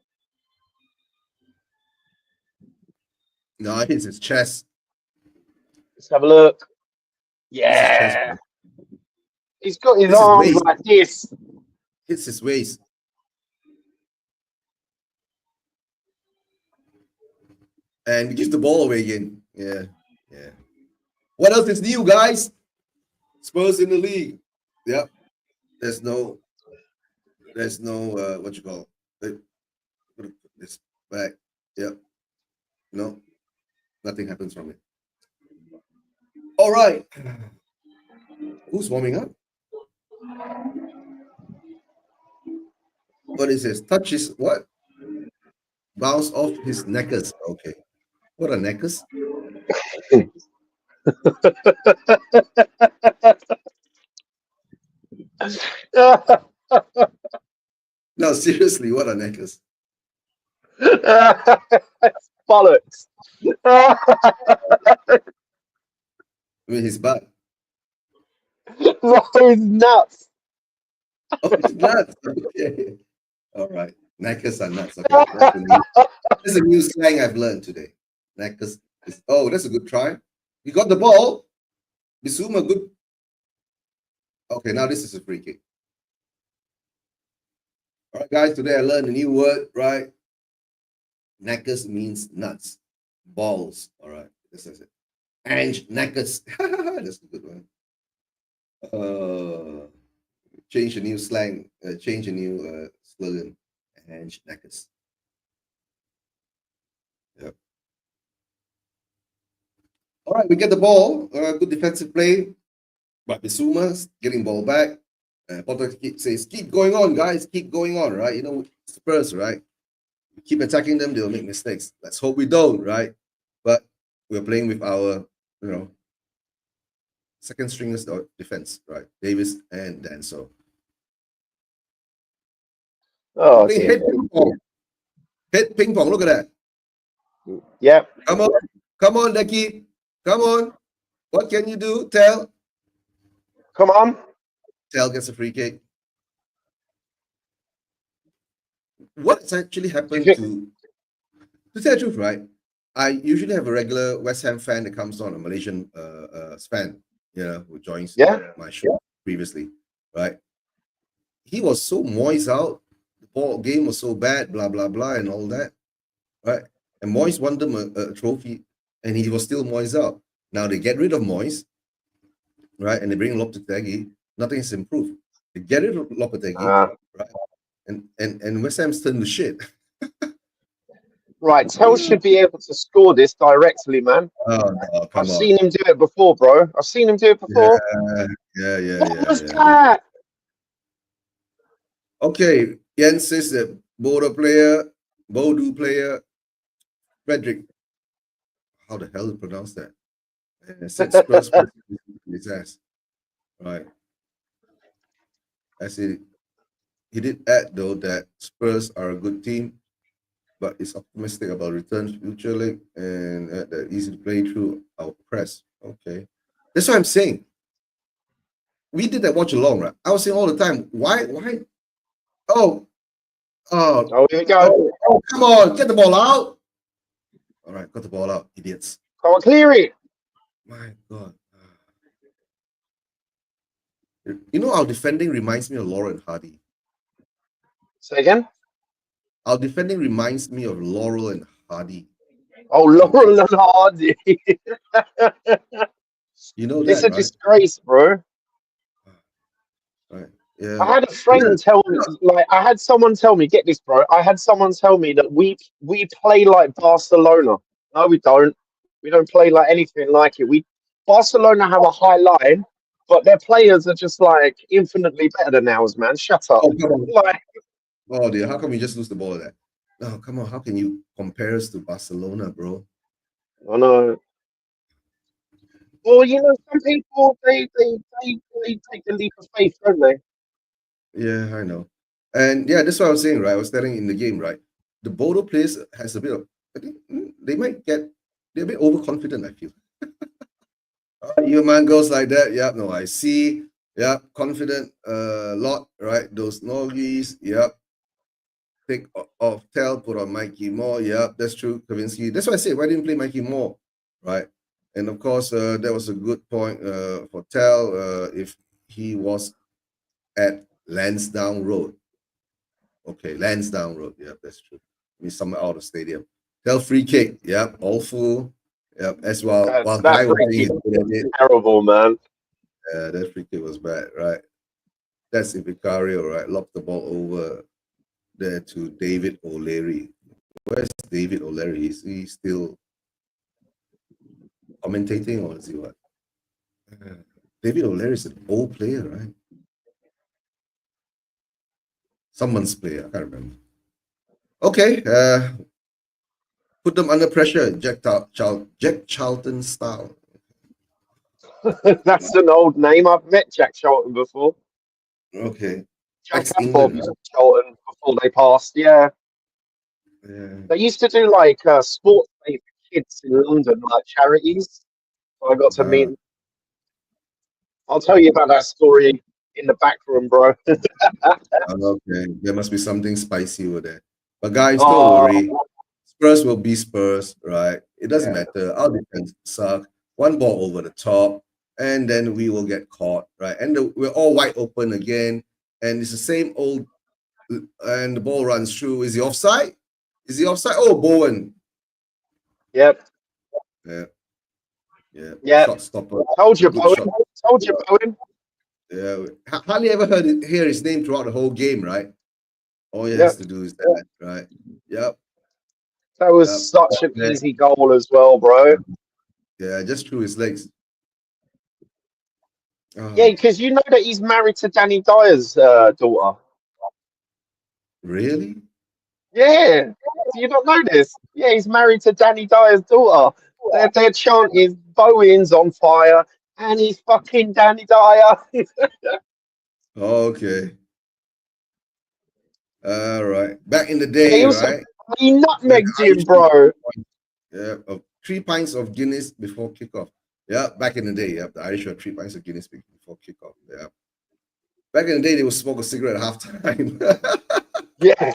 No, it hits his chest. Let's have a look. Yeah. He's got his arms like this. Hits his waist. And he gives the ball away again. Yeah. What else is new, guys? Spurs in the league. Yep. There's no what you call it. Put this back. Yep. No. Nothing happens from it. All right. Who's warming up? What is this? Touch his what? Bounce off his knackers. Okay. What are knackers? No, seriously, what are knackers? Bollocks. I mean, his butt. No, he's nuts. Oh, it's nuts. Okay. All right. Knackers are nuts. Okay. That's a new slang I've learned today. Knackers. Oh, that's a good try. You got the ball. Bissouma, good. Okay, now this is a free kick. All right, guys, today I learned a new word, right? Knackers means nuts. Balls. All right, this is it. Ange knackers. That's a good one. Change a new slang. Change a new slogan. Ange knackers. Yep. All right, we get the ball. Good defensive play. But Bissouma's getting ball back. Potter says, keep going on, guys. Keep going on, right? You know, Spurs, right? Keep attacking them, they'll make mistakes. Let's hope we don't, right? But we're playing with our, second stringers defense, right? Davis and Danso. Oh, hit ping pong. Hit ping pong. Look at that. Yep. Come on, Decky. Come on. What can you do? Tell. Come on. Tell gets a free kick. What's actually happened to tell the truth, right? I usually have a regular West Ham fan that comes on, a Malaysian fan, who joins my show previously, right? He was so moist out. The ball game was so bad, blah, blah, blah, and all that, right? And Moyes won them a trophy, and he was still moist out. Now they get rid of Moyes, right? And they bring Lopetegui. Nothing has improved. They get rid of Lopetegui, right? And West Ham's turned to shit. Right, Tell should be able to score this directly, man. Oh, no, I've seen him do it before, bro. I've seen him do it before. Yeah. What was that? Okay, Jens says that Bodo player, Frederick. How the hell do you pronounce that? Said Spurs his ass. Right. I see. He did add though that Spurs are a good team, but is optimistic about returns future league and that easy to play through our press. Okay. That's what I'm saying. We did that watch along, right? I was saying all the time, why? Oh, oh, Oh, here we go. oh, come on, get the ball out. All right, got the ball out, idiots. Come on, clear it. My God. You know, our defending reminds me of Laurel and Hardy. Say again. Our defending reminds me of Laurel and Hardy. Oh, Laurel and Hardy. You know It's that, a right? disgrace, bro. Right. Yeah. I had a friend tell me, like, I had someone tell me, get this, bro. I had someone tell me that we play like Barcelona. No, we don't. We don't play like anything like it. We Barcelona have a high line, but their players are just like infinitely better than ours, man. Shut up. Oh, come on. Like, Oh, dear. How come we just lose the ball like that? No, come on. How can you compare us to Barcelona, bro? I know. Well, you know, some people they take the leap of faith, don't they? Yeah, I know. And yeah, that's what I was saying, right? I was telling in the game, right? The Bodo players has a bit of, I think they're a bit overconfident, I feel. Your man goes like that. Yep, no, I see. Yep, confident lot, right? Those Norgies, yep. Take off Tell, put on Mikey Moore. Yep, that's true. Kavinsky. That's why I say, why didn't play Mikey Moore? Right. And of course, that was a good point for Tell if he was at Lansdowne Road. Okay, Lansdowne Road. Yep, that's true. I mean, somewhere out of the stadium. Tell free kick. Yep, all full. Yep, as well. While That Guy was free saying kick he's good at it. terrible, man. That free kick was bad, right? That's if Vicario, right? Locked the ball over there to David O'Leary. Where's David O'Leary? Is he still commentating or is he what? David O'Leary is an old player, right? Someone's player, I can't remember. Okay, put them under pressure, Jack Charlton style. That's an old name. I've met Jack Charlton before. Okay, Jack and Bob ex-England, right? Charlton before they passed. Yeah, Yeah. they used to do like sports day for kids in London, like charities. So I got to meet. I'll tell you about that story in the back room, bro. Okay, there must be something spicy over there. But guys, don't Oh, worry. Spurs will be Spurs, right? It doesn't yeah. matter. Our defense suck. One ball over the top, and then we will get caught, right? And we're all wide open again, and it's the same old. And the ball runs through. Is he offside? Is he offside? Oh, Bowen. Yep. Yeah, yeah. Yep. Shot stopper. Told you, Good Bowen. shot. Told you, Bowen. Yeah, hardly ever hear his name throughout the whole game, right? All he has Yep. to do is that, right? Yep. That was Yep. such an Yeah, easy goal as well, bro. yeah, just through his legs. Yeah, Oh, because you know that he's married to Danny Dyer's daughter. really? Yeah. Do you not know this? Yeah, he's married to Danny Dyer's daughter. Their chant is Bowen's on fire and he's fucking Danny Dyer. Okay. All right. Back in the Yeah, day, right? he When nutmegged Irish him, bro. yeah, of 3 pints of Guinness before kickoff. Yeah, back in the day, yeah, the Irish had 3 pints of Guinness before kickoff. Yeah. Back in the day, they would smoke a cigarette at halftime. Yeah.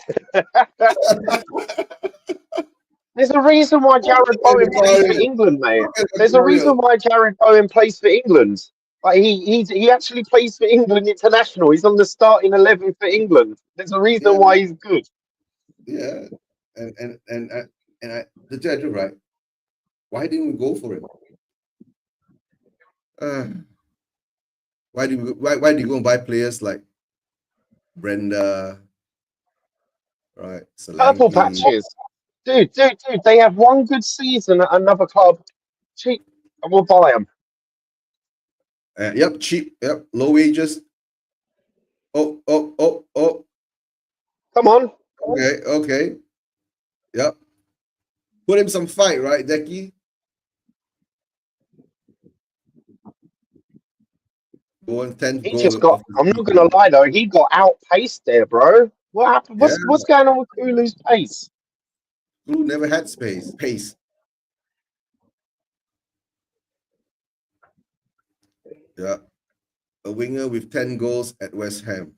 There's a reason why Jared Bowen plays for England, mate. There's a reason why Jared Bowen plays for England. Like he actually plays for England international. He's on the starting 11 for England. There's a reason Yeah, why he's good. yeah. And the judge, right? Why didn't we go for it? Uh, why do you go and buy players like Brenda, right? Purple Solanke. patches. Dude. They have one good season at another club. Cheap. And we'll buy them. Yep, cheap. Yep, low wages. Oh. Come on. Okay. Yep. Put him some fight, right, Decky? Go on 10th He goal just got. of the I'm not season. gonna lie though. He got outpaced there, bro. What happened? Yeah, What's going on with Kulu's pace? Blue never had pace. Yeah. A winger with 10 goals at West Ham.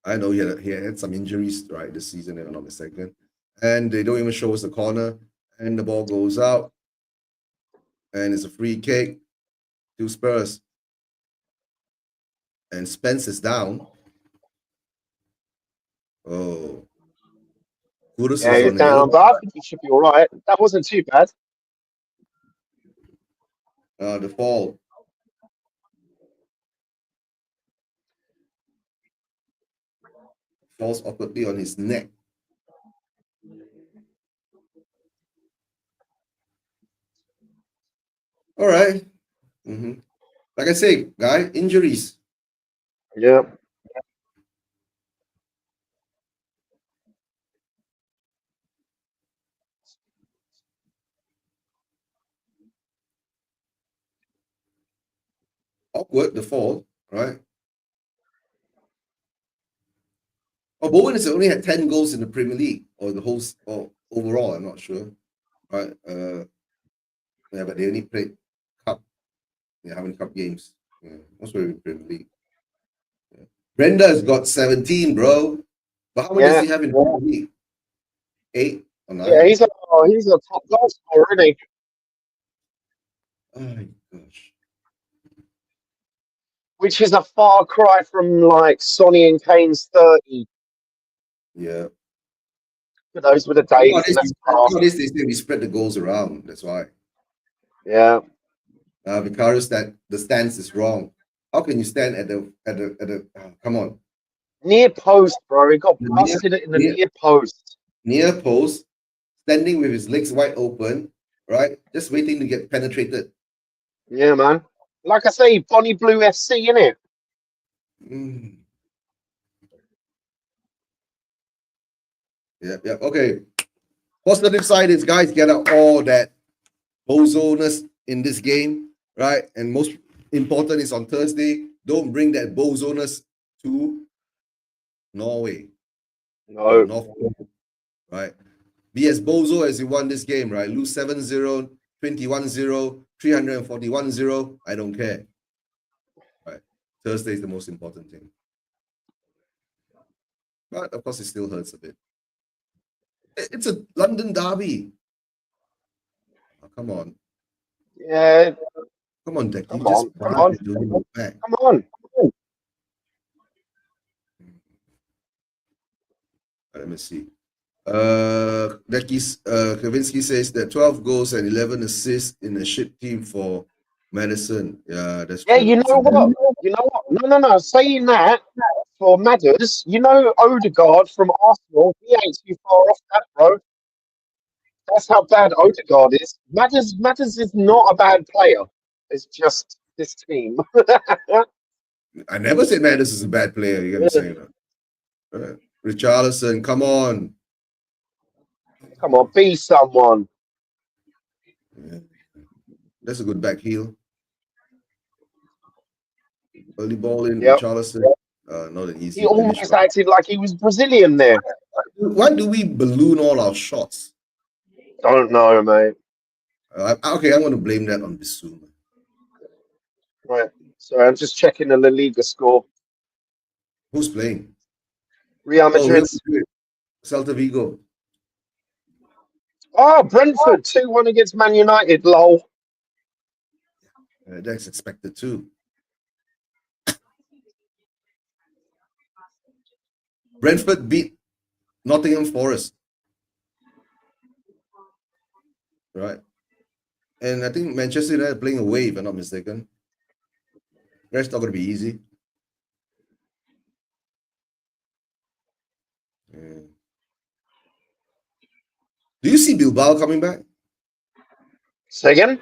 I know he had some injuries, right, this season, if I'm not mistaken. And they don't even show us the corner. And the ball goes out. And it's a free kick to Spurs. And Spence is down. Oh. Kudus Yeah, is he's on the yellow. down, but I think he should be all right. That wasn't too bad. The fall. Falls awkwardly on his neck. All right. Like I say, guy, injuries. Yeah. Awkward, the fall, right? Oh, Bowen has only had 10 goals in the Premier League or the whole or overall, I'm not sure. Right. Yeah, but they only played cup. Yeah, how many cup games? Yeah, most of it in Premier League. Yeah. Brenda has got 17, bro. But how many does Yeah. he have in Premier League? 8 or Yeah, 9? he's a top goal scorer, isn't he? Oh my gosh. Which is a far cry from like Sonny and Kane's 30. Yeah. But those were the days, and that's past. Nowadays they say we spread the goals around. That's why. Yeah. Because that the stance is wrong. How can you stand at the come on. Near post, bro. He got The busted in the near near post. near post, standing with his legs wide open, right? Just waiting to get penetrated. Yeah, man. Like I say, Bonnie Blue FC, innit? Mm. Yeah. Okay. Positive side is guys get out all that bozo-ness in this game, right? And most important is on Thursday, don't bring that bozo-ness to Norway or No. North, right? Be as bozo as you won this game, right? Lose 7-0, 21-0, 341-0. I don't care. Right. Thursday is the most important thing. But of course, it still hurts a bit. It's a London derby. Oh, come on. Yeah. Come on, Deck. You Come just on. Come on. do it back. Come on. Let me see. Kavinsky says that 12 goals and 11 assists in a shit team for Madison. Yeah, that's Yeah, true. you know what? You know what? No. Saying that for Madders, you know Odegaard from Arsenal, he ain't too far off that, bro. That's how bad Odegaard is. Matters is not a bad player. It's just this team. I never said Madison is a bad player. You gotta say that. Right. Richarlison, come on. Come on, be someone. Yeah. That's a good back heel. Early ball in Yep. Richarlison. Not an easy He finish. almost acted like he was Brazilian there. Why do we balloon all our shots? Don't know, mate. Okay, I'm going to blame that on Bissouma. Right. Sorry, I'm just checking the La Liga score. Who's playing? Real Oh, Madrid. Celta Vigo. Oh, Brentford 2-1 against Man United. Lol. That's expected too. Brentford beat Nottingham Forest. Right. And I think Manchester United playing away, if I'm not mistaken. That's not going to be easy. Yeah. Do you see Bilbao coming back? Say again?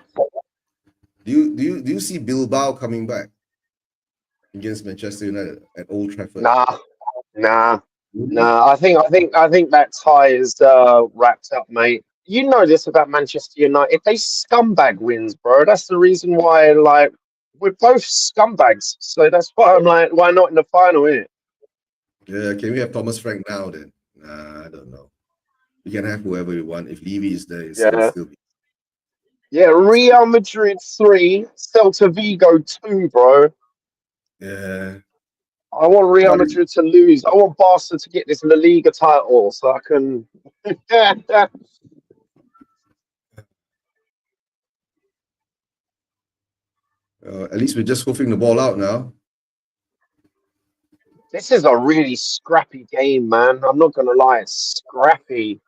Do you see Bilbao coming back? against Manchester United at Old Trafford? Nah. Really? I think that tie is wrapped up, mate. You know this about Manchester United. They scumbag wins, bro. That's the reason why, like, we're both scumbags. So that's why I'm like, why not in the final, innit? Yeah, can we have Thomas Frank now then? Nah, I don't know. We can have whoever we want. If Levy is there, it'll Yeah. still be. Yeah, Real Madrid 3, Celta Vigo 2, bro. Yeah. I want Real Not Madrid to lose. I want Barca to get this La Liga title so I can. at least we're just hoofing the ball out now. This is a really scrappy game, man. I'm not gonna lie, it's scrappy.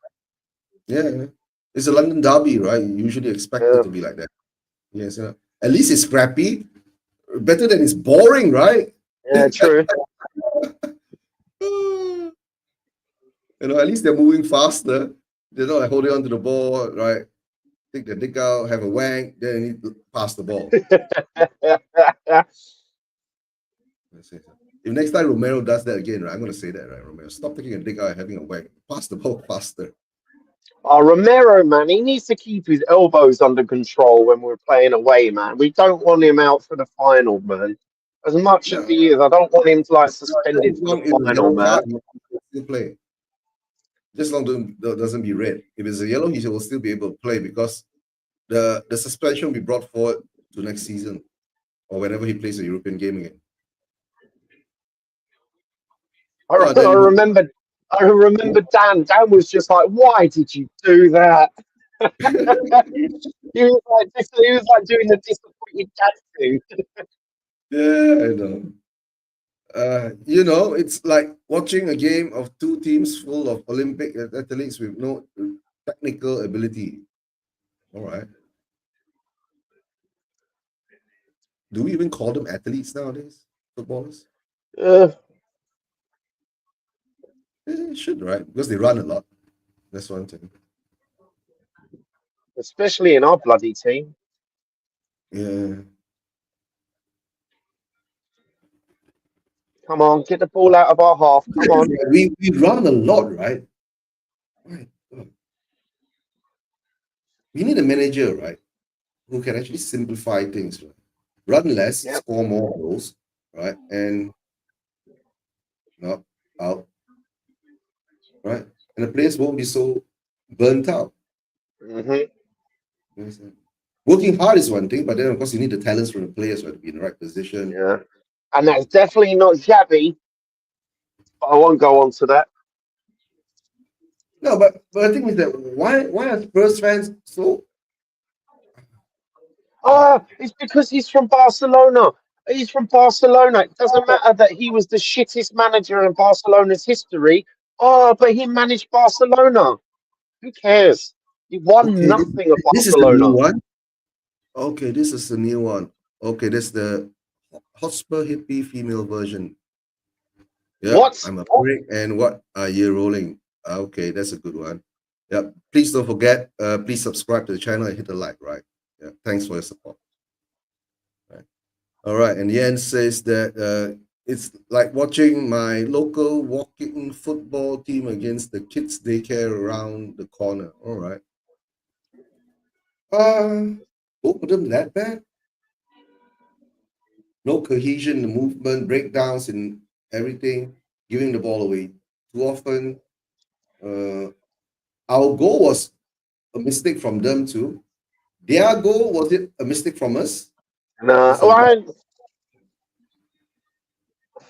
Yeah. It's a London derby, right? You usually expect it Yeah, to be like that. Yes. At least it's scrappy. Better than it's boring, right? yeah, true. At least they're moving faster. They're not like holding on to the ball, right? Take the dick out, have a wank, then you need to pass the ball. If next time Romero does that again, right? I'm gonna say that, right, Romero? Stop taking a dick out and having a wank. Pass the ball faster. Oh, Romero, man, he needs to keep his elbows under control when we're playing away, man. We don't want him out for the final, man. As much as No, he is, I don't want him to like as suspended for the long as it's a final, yellow man. card, he will still play. Just long doesn't be red. If it's a yellow, he will still be able to play because the suspension will be brought forward to next season or whenever he plays a European game again. I, No, I then remember, I remember Dan. Dan was just like, "Why did you do that?" He was like doing the disappointed dad thing. yeah, I know. It's like watching a game of two teams full of Olympic athletes with no technical ability. All right. Do we even call them athletes nowadays? Footballers? Uh, Should, right? Because they run a lot. That's one thing. especially in our bloody team. Yeah. Come on, get the ball out of our half. Come on. We run a lot, right? Right. We need a manager, right? Who can actually simplify things, right? Run less, Yep. score more goals, right? And not out, right? And the players won't be so burnt out. Hmm. Yes, sir. Working hard is one thing, but then of course you need the talents from the players, right, to be in the right position. Yeah. And that's definitely not Xavi. But I won't go on to that. No, but the thing is that why are Spurs fans so It's because he's from Barcelona. He's from Barcelona. It doesn't matter that he was the shittest manager in Barcelona's history. Oh, but he managed Barcelona. Who cares? He won okay? nothing at This is the new Barcelona. one. Okay, this is the new one. Okay, that's the Hotspur hippie female version. Yep, What? I'm a prick. And what are you rolling? Okay, that's a good one. Yep. Please don't forget. Please subscribe to the channel and hit the like. Right. Yeah. Thanks for your support. Right. All right. And Yen says that it's like watching my local walking football team against the kids' daycare around the corner. All right. Both of them that bad? No cohesion in the movement, breakdowns in everything, giving the ball away too often. Our goal was a mistake from them too. Their goal, was it a mistake from us? Nah. That's a Well,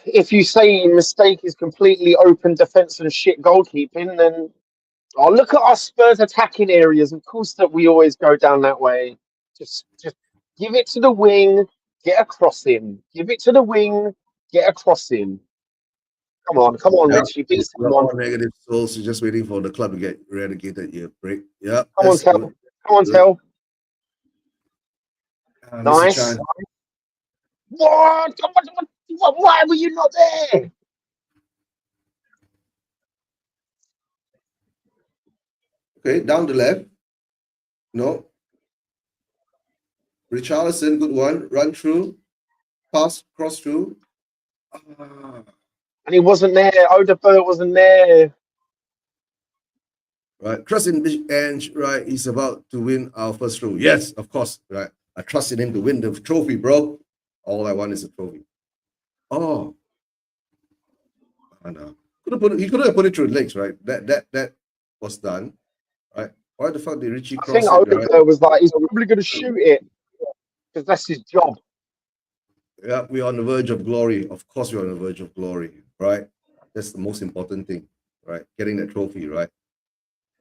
if you say mistake is completely open defense and shit goalkeeping, then look at our Spurs attacking areas. Of course, that we always go down that way. Just give it to the wing, get a crossing. Give it to the wing, get a crossing. Come on, yeah. Richie, be We're someone. all negative souls. You're just waiting for the club to get relegated. You break. Yeah, Come on, that's tell. good. Come on, Good. tell. Mr. Nice. Chan. What? Why were you not there? Okay, down the left. No. Richarlison, good one. Run through. Pass, cross through. Ah, And he wasn't there. Odegaard wasn't there. right. Trust in Ange, right? He's about to win our first trophy. Yes, of course, right. I trust in him to win the trophy, bro. All I want is a trophy. Oh, I know. He could have put it through his legs, right? That was done, right? Why the fuck did Richie I think cross it, right? Odegaard was like, he's probably going to shoot it because that's his job. Yeah, we're on the verge of glory. Of course, we're on the verge of glory, right? That's the most important thing, right? Getting that trophy, right?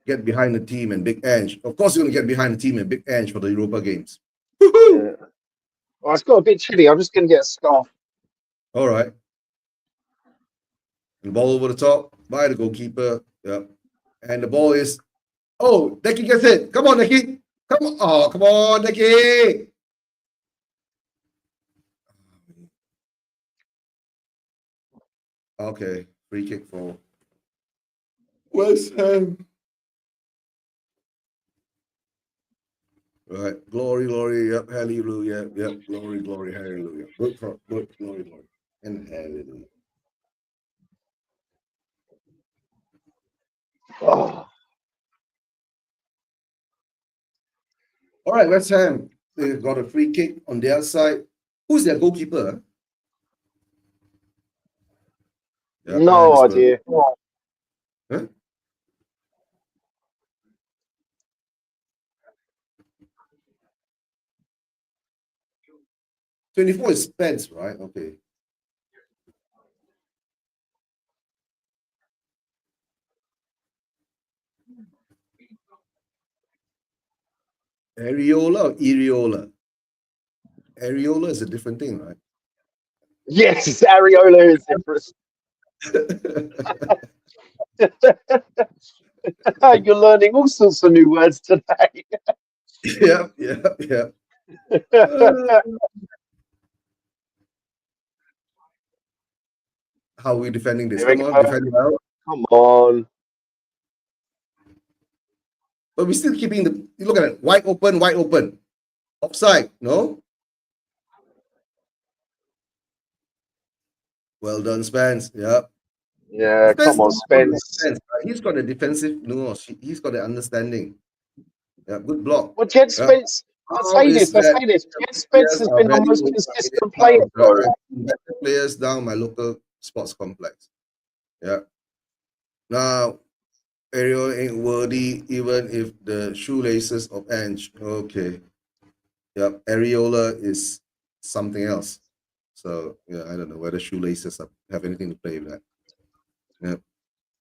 Get behind the team and Big Ange. Of course, you're going to get behind the team and Big Ange for the Europa games. Woo-hoo! Yeah. Well, it's got a bit chilly. I'm just going to get a scarf. All right. The ball over the top by the goalkeeper. Yep. And the ball is, oh, Neki gets it. Come on, Neki. Come on. Oh, come on, Neki. Okay. Free kick for West Ham. Right. Glory, glory. Yep. Hallelujah. Yep. Glory, glory. Hallelujah. Good, glory, glory. And hallelujah. Oh. All right, West Ham. They got a free kick on their side. Who's their goalkeeper? Yep, No idea. Huh? "24 is Spence, right? Okay. Areola or Areola? Areola is a different thing, right? Yes, Areola is different. You're learning all sorts of new words today. Yeah. How are we defending this? Here we Come on, go. defend it out. Come on. But we're still keeping the, you look at it, wide open, offside, no? Well done, Spence. Yeah. Yeah, come on, Spence. Right? He's got a defensive nuance. He's got the understanding. Yeah, good block. Well, Jed Yeah. Spence, I say this. Jed Spence Players has are been our ready most to consistent player, right? bro. I invite the players down my local sports complex. Yeah. Now, Ariel ain't worthy even if the shoelaces of Ange. Okay. Yep. Areola is something else. So yeah, I don't know whether shoelaces have anything to play with that.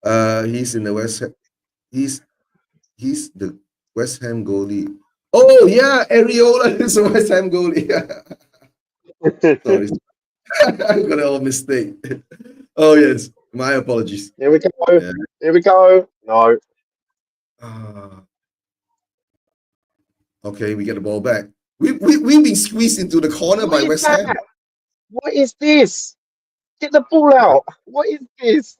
Yeah. He's in the West. He's the West Ham goalie. Oh yeah, Areola is a West Ham goalie. Sorry, I got it all mistake. Oh yes, my apologies. Here we go. Yeah. Here we go. No. Okay, we get the ball back. We've been squeezed into the corner by West Ham. What is this? Get the ball out. What is this?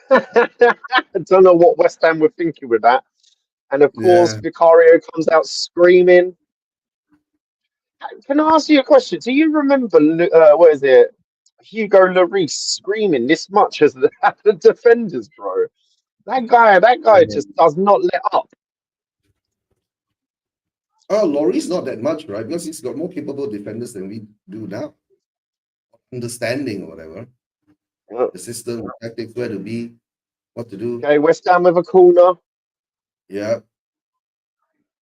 I don't know what West Ham were thinking with that. And of course, Yeah. Vicario comes out screaming. Can I ask you a question? Do you remember, what is it? Hugo Lloris screaming this much as the defenders, bro? That guy just does not let up. Oh, Laurie's not that much, right? Because he's got more capable defenders than we do now. Understanding or whatever. The system, tactics, where to be, what to do. Okay, West Ham with a corner. Yeah.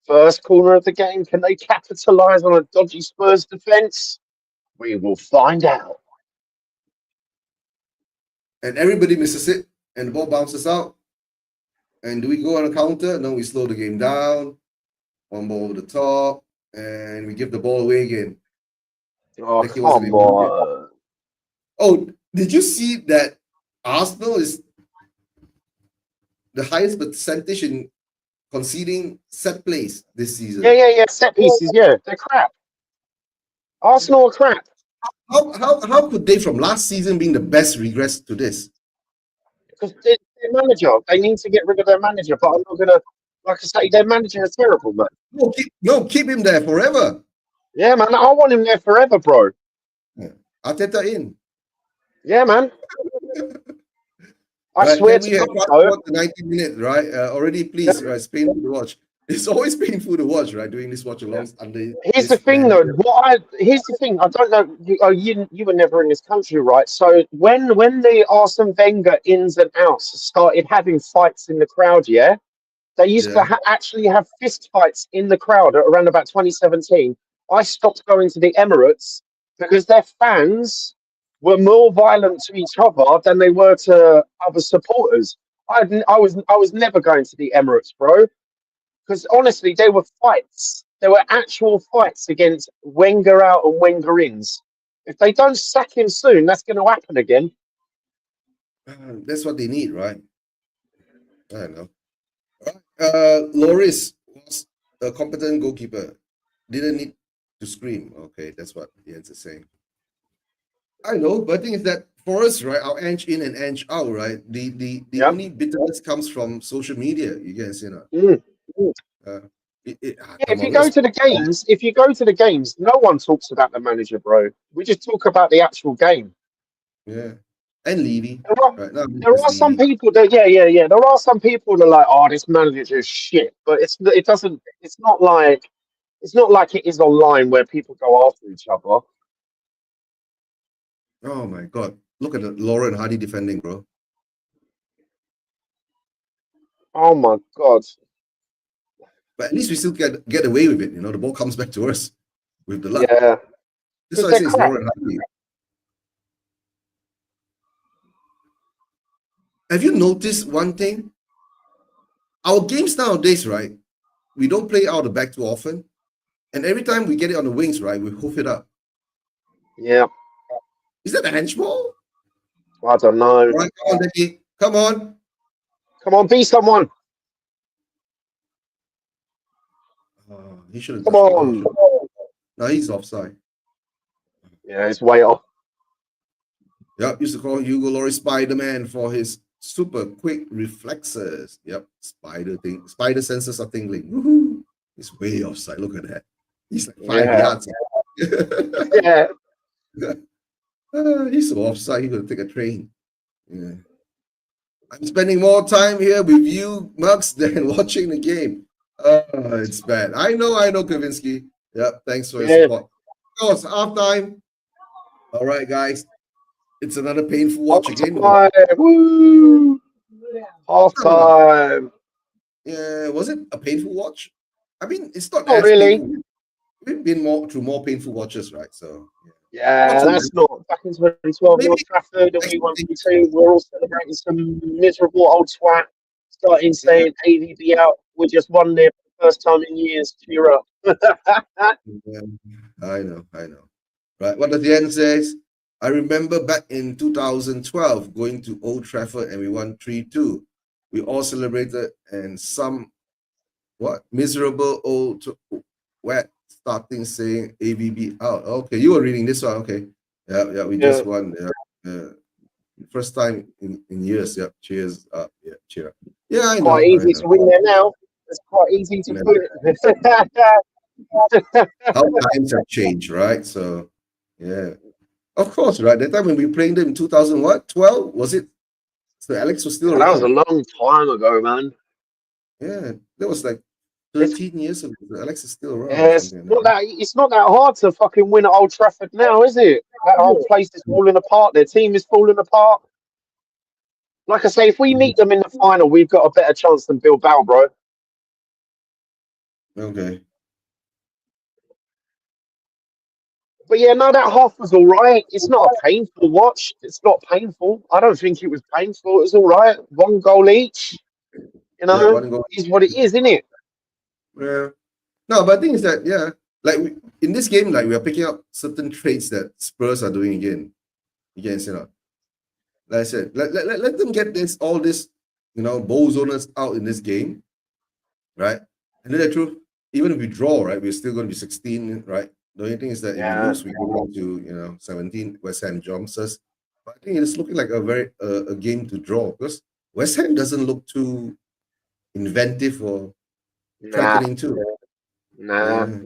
First corner of the game. Can they capitalise on a dodgy Spurs defence? We will find out. And everybody misses it, and the ball bounces out. And do we go on a counter? No, we slow the game down. One ball over the top, and we give the ball away again. Oh, like come on. Oh, did you see that Arsenal is the highest percentage in conceding set plays this season? Yeah. Set pieces, yeah. They're crap. Arsenal are crap. How could they, from last season being the best, regress to this? Because their manager, they need to get rid of their manager. But I'm not going to, like I say, their manager is terrible, man. No, keep him there forever. Yeah, man. I want him there forever, bro. Yeah. Arteta in. Yeah, man. I Right, swear can to we have God, fast though. forward to 90 minutes, right? Already, please, right? It's painful to watch. It's always painful to watch, right? Doing this watch alongs under Here's the this thing, though. manager. Here's the thing. I don't know. You were never in this country, right? So when the Arsene Wenger ins and outs started having fights in the crowd, yeah, they used to Yeah. actually have fist fights in the crowd at around about 2017. I stopped going to the Emirates because their fans were more violent to each other than they were to other supporters. I was never going to the Emirates, bro, because honestly, they were fights. There were actual fights against Wenger out and Wenger ins. If they don't sack him soon, that's going to happen again. That's what they need, right? I don't know. Loris was a competent goalkeeper. Didn't need to scream. Okay, that's what the answer's saying. I know, but the thing is that for us, right, our Ange in and Ange out, right? The Yeah. only bitterness comes from social media. You guys, you know. Mm. Uh, Yeah, come if you on, go let's. to the games, no one talks about the manager, bro. We just talk about the actual game. Yeah, and Levy, There are, right now, there it's are some Levy. people that, yeah. There are some people that are like, oh, this manager is shit. But it doesn't. It's not like it is online where people go after each other. Oh my God, look at the Lauren Hardy defending, bro. Oh my god. But at least we still get away with it. You know, the ball comes back to us with the luck. Yeah, That's because why I they're say it's crap. Lauren Hardy. Have you noticed one thing? Our games nowadays, right? We don't play out the back too often. And every time we get it on the wings, right, we hoof it up. Yeah, Is that a handball? I don't know. All right, come on, Becky. Come on. Come on, be someone. He shouldn't Come touch the ball. on. Now he's offside. Yeah, it's way off. Yep, used to call Hugo Lloris Spider-Man for his super quick reflexes. Yep, spider senses are tingling. Woohoo! He's way offside. Look at that. He's like 5 yards. Yeah. He's so offside. He's gonna take a train. Yeah. I'm spending more time here with you, Mux, than watching the game. It's bad. I know, Kavinsky. Yep, thanks for your Yeah. support. Of course, halftime. All right, guys. It's another painful watch Half again. time. Woo. Half time. Yeah, was it a painful watch? I mean, it's not Not as really. painful. We've been through more painful watches, right? So Yeah, what's a that's not back in 2012 maybe Old Trafford, and we won expectations? 3-2. We're all celebrating some miserable old twat starting Yeah, saying AVB out. We just won there for the first time in years. Cheer up. yeah, I know. Right. What does the end says? I remember back in 2012 going to Old Trafford and we won 3-2. We all celebrated and some miserable old wet starting saying AVB out. Okay, you were reading this one. Okay. Yeah, we Yeah. just won. Yeah. First time in years. Yep. Cheers up. Yeah, cheer up. Yeah, I Quite know. easy to win there now. It's quite easy to put it. How times have changed, right? So, yeah. Of course, right? That time when we played them in 2000, what? 12? Was it? So Alex was still Yeah, that was a around. long time ago, man. Yeah. That was like It's 13 years ago. So Alex is still around or yeah, it's something like not that. that it's not that hard to fucking win at Old Trafford now, is it? That whole place is falling apart. Their team is falling apart. Like I say, if we meet them in the final, we've got a better chance than Bilbao, bro. Okay. But yeah, no, that half was all right. It's not a painful watch. It's not painful. I don't think it was painful. It was all right. One goal each. You Yeah, know, one goal. is what it is, isn't it? Yeah. No, but the thing is that, yeah, like in this game, like we are picking up certain traits that Spurs are doing again. Against, like I said, let them get all this, bozoners out in this game, right? And then the truth, even if we draw, right, we're still going to be 16, right? The only thing is that if we Yeah. lose, we go down to 17. West Ham jumps us. But I think it's looking like a game to draw because West Ham doesn't look too inventive or Nah. threatening too. Nah. Yeah,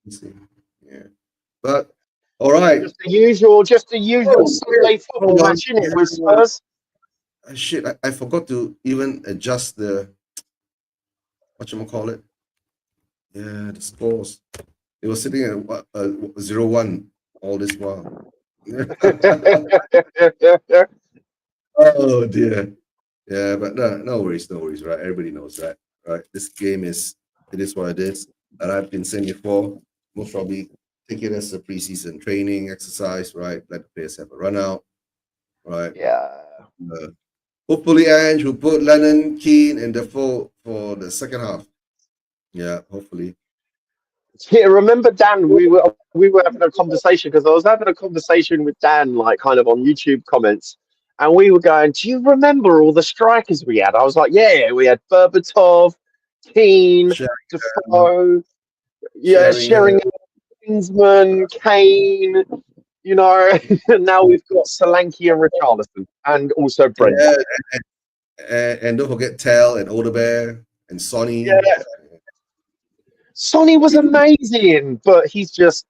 let's see. Yeah. But all right. Just the usual Sunday football Hold on. match, innit, with Spurs. Shit, I forgot to even adjust the whatchamacallit. Yeah, the scores. It was sitting at 0-1 all this while. Oh dear. Yeah, but no worries, right? Everybody knows that, right? This game it is what it is. And I've been saying before, most probably take it as a preseason training exercise, right? Let the players have a run out, right? Yeah. Uh, hopefully Ange will put Lennon, Keane, and Defoe for the second half. Yeah, hopefully. Yeah, remember Dan? We were having a conversation because I was having a conversation with Dan, like kind of on YouTube comments, and we were going, "Do you remember all the strikers we had?" I was like, "Yeah, we had Berbatov, Keane, Sheringham, Defoe, yeah, Sheringham, Sheringham, Kingsman, Kane, you know, and now we've got Solanke and Richarlison, and also Brent." yeah, and don't forget Tell and Odebear and Sonny. Yeah, Sonny was amazing, but he's just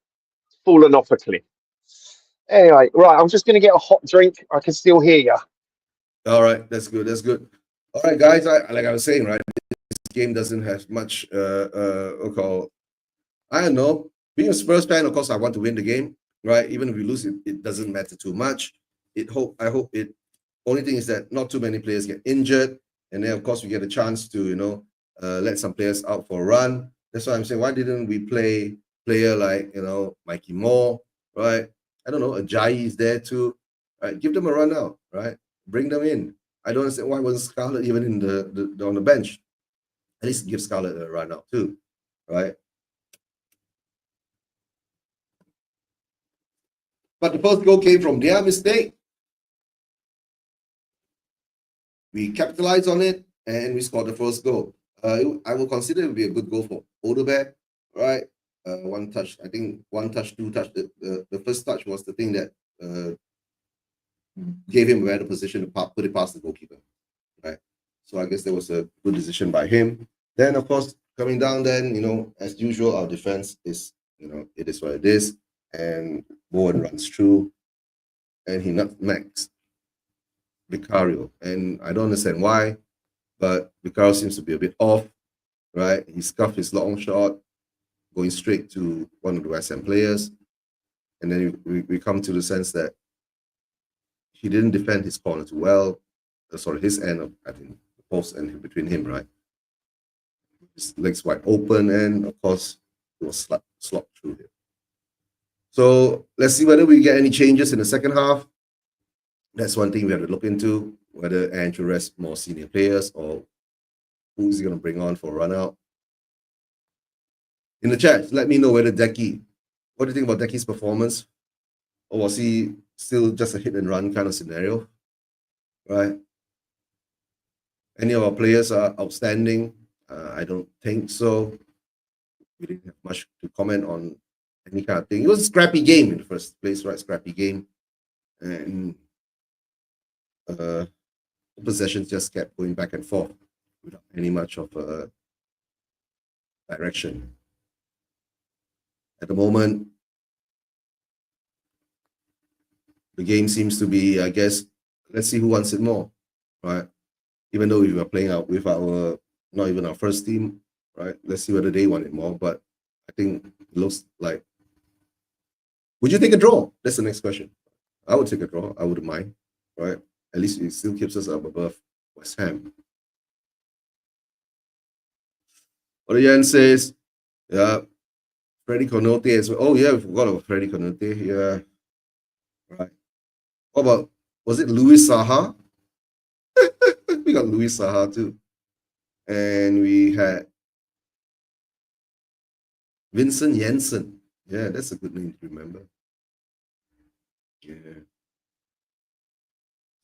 fallen off a cliff. Anyway, right, I'm just going to get a hot drink. I can still hear you. All right, that's good. That's good. All right, guys. Like I was saying, right, this game doesn't have much. I don't know. Being a Spurs fan, of course, I want to win the game, right? Even if we lose, it doesn't matter too much. I hope it. Only thing is that not too many players get injured, and then of course we get a chance to let some players out for a run. That's why I'm saying, why didn't we play player like Mikey Moore, right? I don't know. Ajayi is there too, right? Give them a run out, right? Bring them in. I don't understand why wasn't Scarlett even in the on the bench. At least give Scarlett a run out too, right? But the first goal came from their mistake. We capitalized on it and we scored the first goal. I will consider it to be a good goal for Odebeck, right? One touch, I think one touch, two touch. The first touch was the thing that gave him a better position to put it past the goalkeeper, right? So I guess there was a good decision by him. Then, of course, coming down, then, as usual, our defense is, it is what it is. And Bowen runs through and he nutmegs Vicario. And I don't understand why, but Vicario seems to be a bit off, right? He scuffed his long shot, going straight to one of the West Ham players. And then we come to the sense that he didn't defend his corner too well. His end of, I think, the post and between him, right? His legs wide open, and of course, it was slopped through him. So let's see whether we get any changes in the second half. That's one thing we have to look into, whether Ange will rest more senior players or who's he going to bring on for a run out. In the chat, let me know whether Decky, what do you think about Decky's performance? Or was he still just a hit and run kind of scenario? Right? Any of our players are outstanding? I don't think so. We didn't have much to comment on any kind of thing. It was a scrappy game in the first place, right? Scrappy game. And possessions just kept going back and forth without any much of a direction. At the moment, the game seems to be, I guess, let's see who wants it more, right? Even though we were playing out with our, not even our first team, right? Let's see whether they want it more. But I think it looks like, would you take a draw? That's the next question. I would take a draw. I wouldn't mind, right? At least it still keeps us up above West Ham. Orion says, yeah, Freddie Konote as well. Oh, yeah, we forgot about Freddie Konote. Yeah, right. What about, was it Louis Saha? We got Louis Saha too. And we had Vincent Jensen. Yeah, that's a good name to remember. Yeah.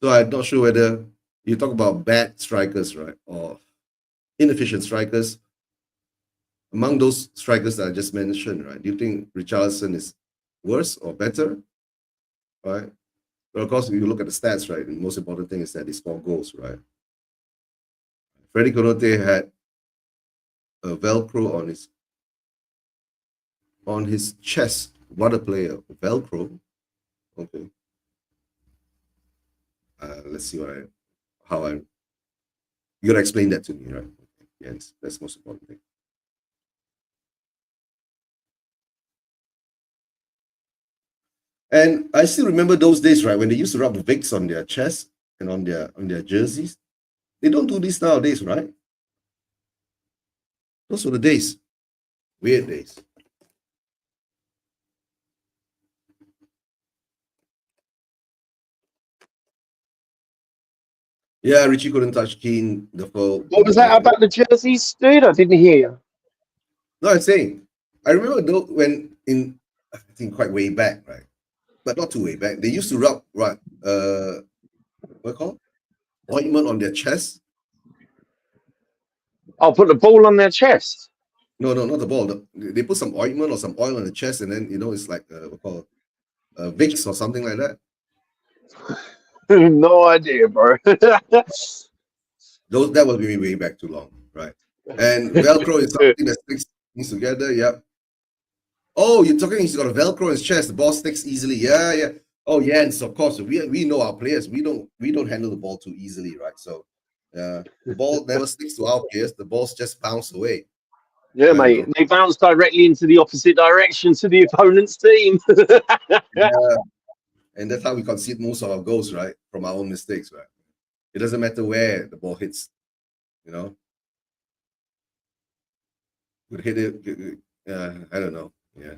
So I'm not sure whether you talk about bad strikers, right? Or inefficient strikers. Among those strikers that I just mentioned, right? Do you think Richarlison is worse or better? Right? But of course, if you look at the stats, right, the most important thing is that they score goals, right? Freddie Konote had a Velcro on his on his chest. What a player. Velcro. Okay. Let's see how I. You gotta explain that to me, right? Yes, that's the most important thing. And I still remember those days, right, when they used to rub Vicks on their chest and on their jerseys. They don't do this nowadays, right? Those were the days. Weird days. Yeah, Richie couldn't touch Keane, the foe. What was that about the jerseys, dude? I didn't hear you. No, I'm saying, I remember though when I think quite way back, right? But not too way back. They used to rub what called ointment on their chest. I'll put the ball on their chest. No, not the ball. They put some ointment or some oil on the chest, and then it's like what called Vicks or something like that. No idea, bro. That will be way back too long, right? And Velcro is something that sticks things together. Yep. Oh, you're talking. He's got a Velcro in his chest. The ball sticks easily. Yeah. Oh, yeah. And so of course we know our players. We don't handle the ball too easily, right? So the ball never sticks to our players. The balls just bounce away. Yeah, mate. They bounce directly into the opposite direction to the opponent's team. Yeah. And that's how we concede most of our goals, right? From our own mistakes, right? It doesn't matter where the ball hits, Could hit it. I don't know. Yeah.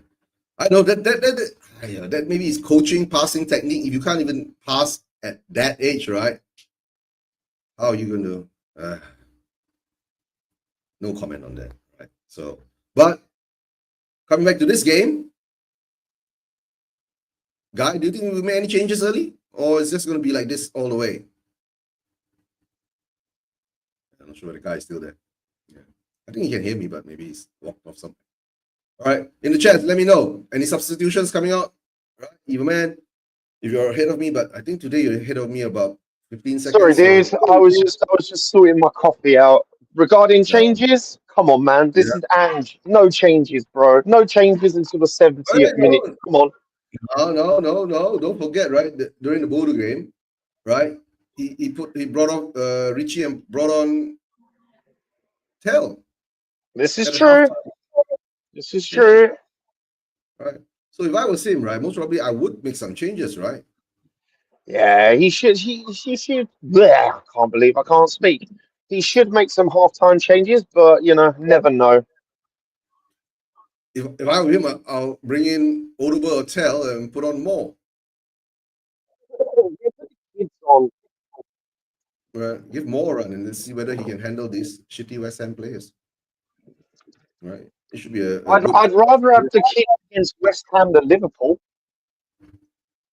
I know that maybe is coaching, passing technique. If you can't even pass at that age, right? How are you going to? No comment on that, right? So, but coming back to this game, Guy, do you think we made any changes early, or is this going to be like this all the way? I'm not sure whether the guy is still there. Yeah. I think he can hear me, but maybe he's walked off something. All right, in the chat, let me know any substitutions coming out. Right, Eva man, if you're ahead of me, but I think today you're ahead of me about 15 seconds. Sorry, dude. So... I was just sorting my coffee out. Regarding changes, come on, man. This is Ange. No changes, bro. No changes until the 70th minute. Come on. No. Don't forget, right? During the Bodo game, right? He brought off Richie and brought on Tell. This is true. This is true. Right. So if I was him, right, most probably I would make some changes, right? Yeah, he should. He should. Bleh, I can't believe I can't speak. He should make some halftime changes, but never know. If I were him, I'll bring in Oduber or Tell and put on more. Give more run and let's see whether he can handle these shitty West Ham players. Right. It should be I'd rather have the kid against West Ham than Liverpool.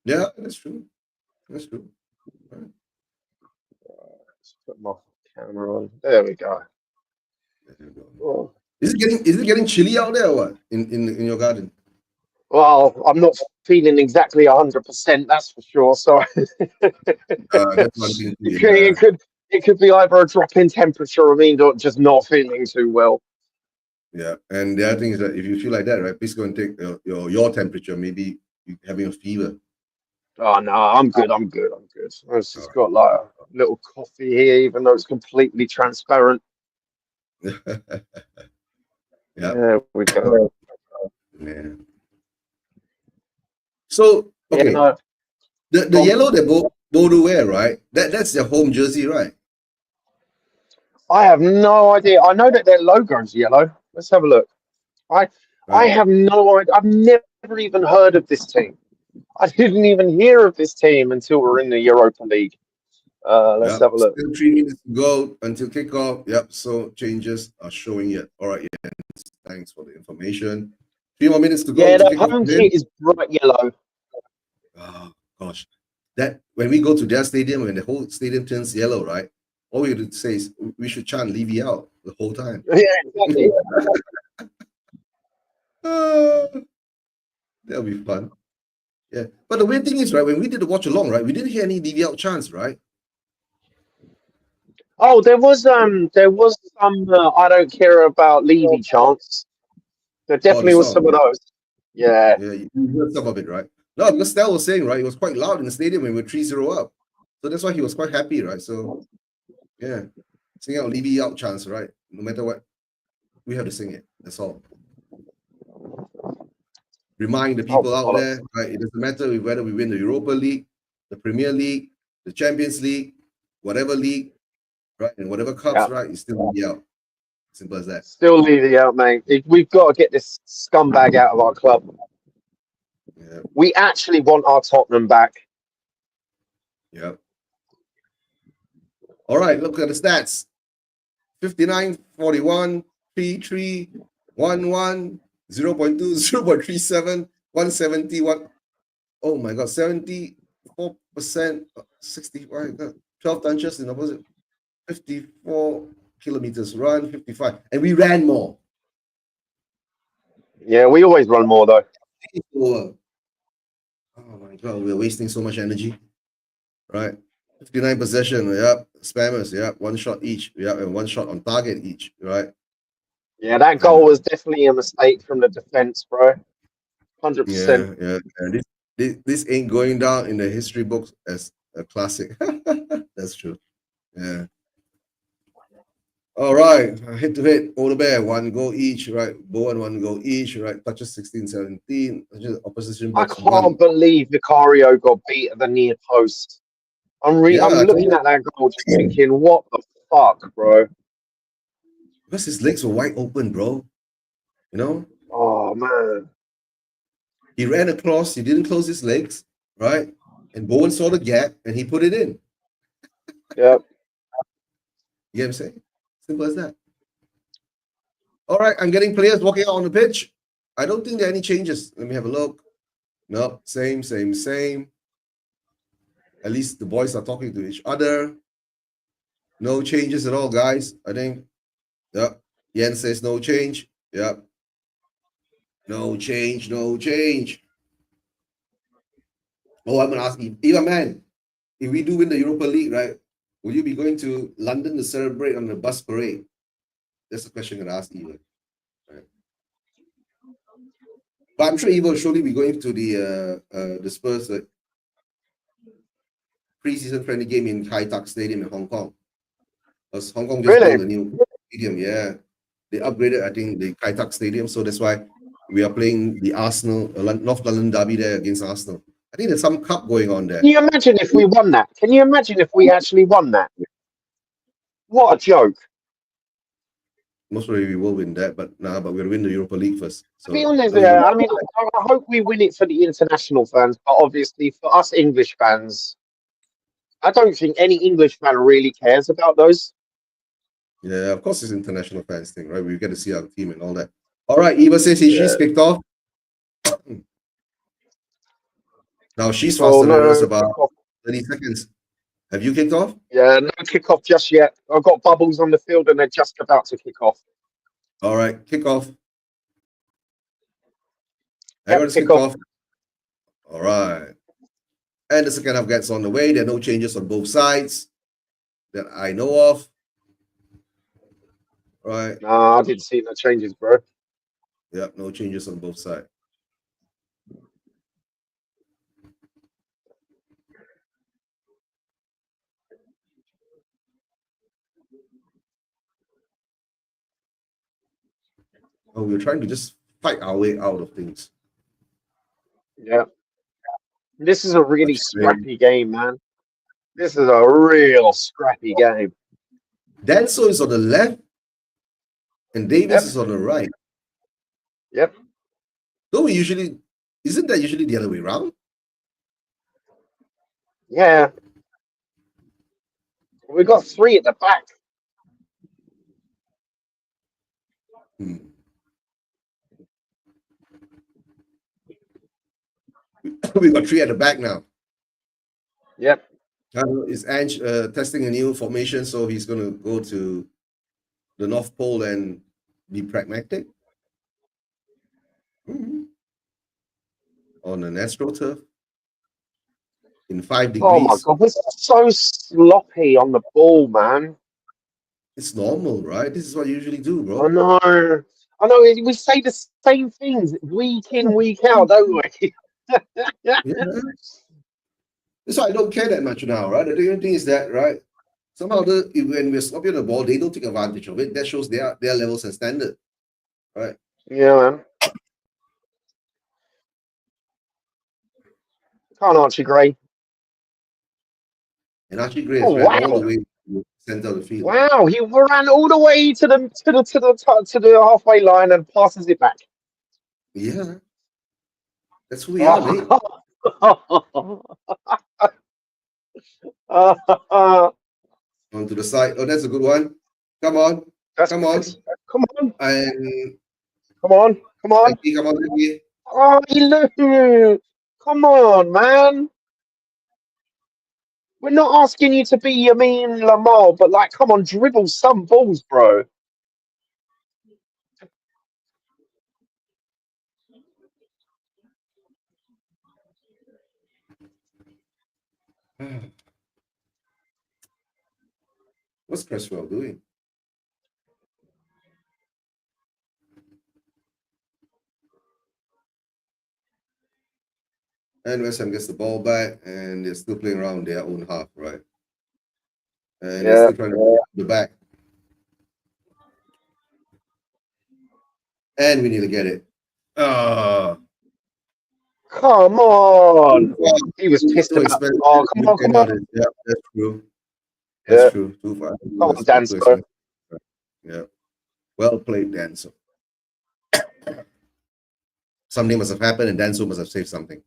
Yeah, that's true. That's true. Right. Let's put my camera on. There we go. Oh. Is it getting chilly out there or what? In your garden? Well, I'm not feeling exactly 100%, that's for sure. So that's one thing. It could be either a drop in temperature or just not feeling too well. Yeah, and the other thing is that if you feel like that, right, please go and take your temperature. Maybe you're having a fever. Oh no, I'm good. I've just got like a little coffee here, even though it's completely transparent. Yeah. There we go. Yeah. So okay, the yellow that Bodo wear, right? That's their home jersey, right? I have no idea. I know that their logo's yellow. Let's have a look. I have no idea. I've never even heard of this team. I didn't even hear of this team until we're in the Europa League. Let's have a look. Still 3 minutes to go until kickoff. Yep. So changes are showing yet. All right. Yeah. Thanks for the information. 3 more minutes to go. Yeah, the home kit is bright yellow. Oh gosh, that when we go to their stadium, when the whole stadium turns yellow, right? All we have to say is we should chant Levy out the whole time. Yeah, exactly. That'll be fun. Yeah, but the weird thing is, right, when we did the watch along, right, we didn't hear any Levy out chants, right? Oh, there was some I don't care about Levy chants. There definitely was some of those. Yeah. Yeah, you heard some of it, right? No, because Stel was saying, right, it was quite loud in the stadium when we were 3-0 up. So that's why he was quite happy, right? So, yeah, sing out Levy out chance, right? No matter what, we have to sing it. That's all. Remind the people out there, right? It doesn't matter whether we win the Europa League, the Premier League, the Champions League, whatever league, right? And whatever cups, right? It's still Levy out. Simple as that. Still Levy out, mate. We've got to get this scumbag out of our club. Yeah. We actually want our Tottenham back. Yeah. All right, look at the stats. 59, 41, 33, 11, 0.2, 0.37, 171. Oh my God, 74%, 60, 12 touches in opposite, 54 kilometers run, 55. And we ran more. Yeah, we always run more though. Oh my God, we're wasting so much energy. Right? 59 possession, yep. Spammers, yep. One shot each, yep. And one shot on target each, right? Yeah, that goal was definitely a mistake from the defense, bro. 100%. Yeah. And this ain't going down in the history books as a classic. That's true. Yeah. All right. Hit to hit. Old Bear, 1 goal each, right? Bowen, 1 goal each, right? Touches 16, 17. Touches opposition I box can't 1. believe Vicario got beat at the near post. I'm looking at that goal just thinking, what the fuck, bro? Because his legs were wide open, bro. You know? Oh, man. He ran across, he didn't close his legs, right? And Bowen saw the gap and he put it in. Yep. You know what I'm saying? Simple as that. All right, I'm getting players walking out on the pitch. I don't think there are any changes. Let me have a look. No, same. At least the boys are talking to each other. No changes at all, guys. I think. Yep. Yen says no change. Yep. No change. Oh, I'm gonna ask you, Eva man, if we do win the Europa League, right? Will you be going to London to celebrate on the bus parade? That's a question I'm gonna ask Eva. Right. But I'm sure Eva will surely be going to the Spurs preseason friendly game in Kai Tak Stadium in Hong Kong. Because Hong Kong just built a new stadium, yeah. They upgraded, I think, the Kai Tak Stadium, so that's why we are playing the Arsenal, North London derby there against Arsenal. I think there's some cup going on there. Can you imagine if we won that? Can you imagine if we actually won that? What a joke. Most probably we will win that, but we're going to win the Europa League first. So, to be honest, I mean, I hope we win it for the international fans, but obviously for us English fans, I don't think any English fan really cares about those. Yeah, of course it's international fans thing, right? We get to see our team and all that. All right, Eva says she's kicked off. Now she's faster than us about 30 seconds. Have you kicked off? Yeah, no kick-off just yet. I've got bubbles on the field and they're just about to kick off. All right, kick off. Everyone's kicked off. All right. And the second half gets on the way. There are no changes on both sides that I know of. Right. No, I didn't see no changes, bro. Yeah, no changes on both sides. Oh, we're trying to just fight our way out of things. Yeah. This is a really scrappy game, man. This is a real scrappy game. Danso is on the left and Davis is on the right. Yep. Don't we usually, isn't that usually the other way around? Yeah. We've got 3 at the back. We've got 3 at the back now. Yep. Is Ange testing a new formation, so he's going to go to the North Pole and be pragmatic? On an AstroTurf in 5 degrees. Oh my God, we're so sloppy on the ball, man. It's normal, right? This is what you usually do, bro. I know. I know we say the same things week in, week out, don't we? Yeah. That's why I don't care that much now, right? The only thing is that, right? Somehow when we're sloppy on the ball, they don't take advantage of it. That shows their levels and standard, right? Yeah, man. Can't Archie Gray. And Archie Gray Oh has ran all wow. the way to the center of the field. Wow, he ran all the way to the halfway line and passes it back. Yeah, that's who we are, mate. On to the side. Oh, that's a good one. Come on. That's Come good. on. Come on, And come on, come on. come on, Ricky. Oh, come on, man. We're not asking you to be Yamin Lamar, but like, come on, dribble some balls, bro. What's Cresswell doing? And West Ham gets the ball back, and they're still playing around their own half, right? And they're still trying to ball the back. And we need to get it. Come on. He was pissed about. Oh, come on, come on. Yeah, that's true. Yeah. That's true. Too far. Come on, Dan Spur. Yeah. Well played, Danso. Something must have happened, and Danso must have saved something.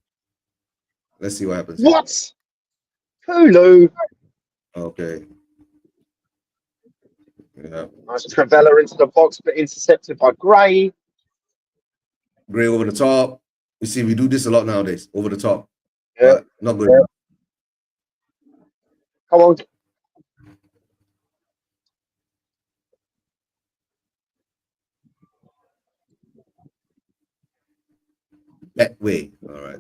Let's see what happens. What? Hulu. Okay. Yeah. Nice Travella into the box, but intercepted by Gray. Gray over the top. You see, we do this a lot nowadays. Over the top. Yeah. But not good enough. Come on. That way. All right.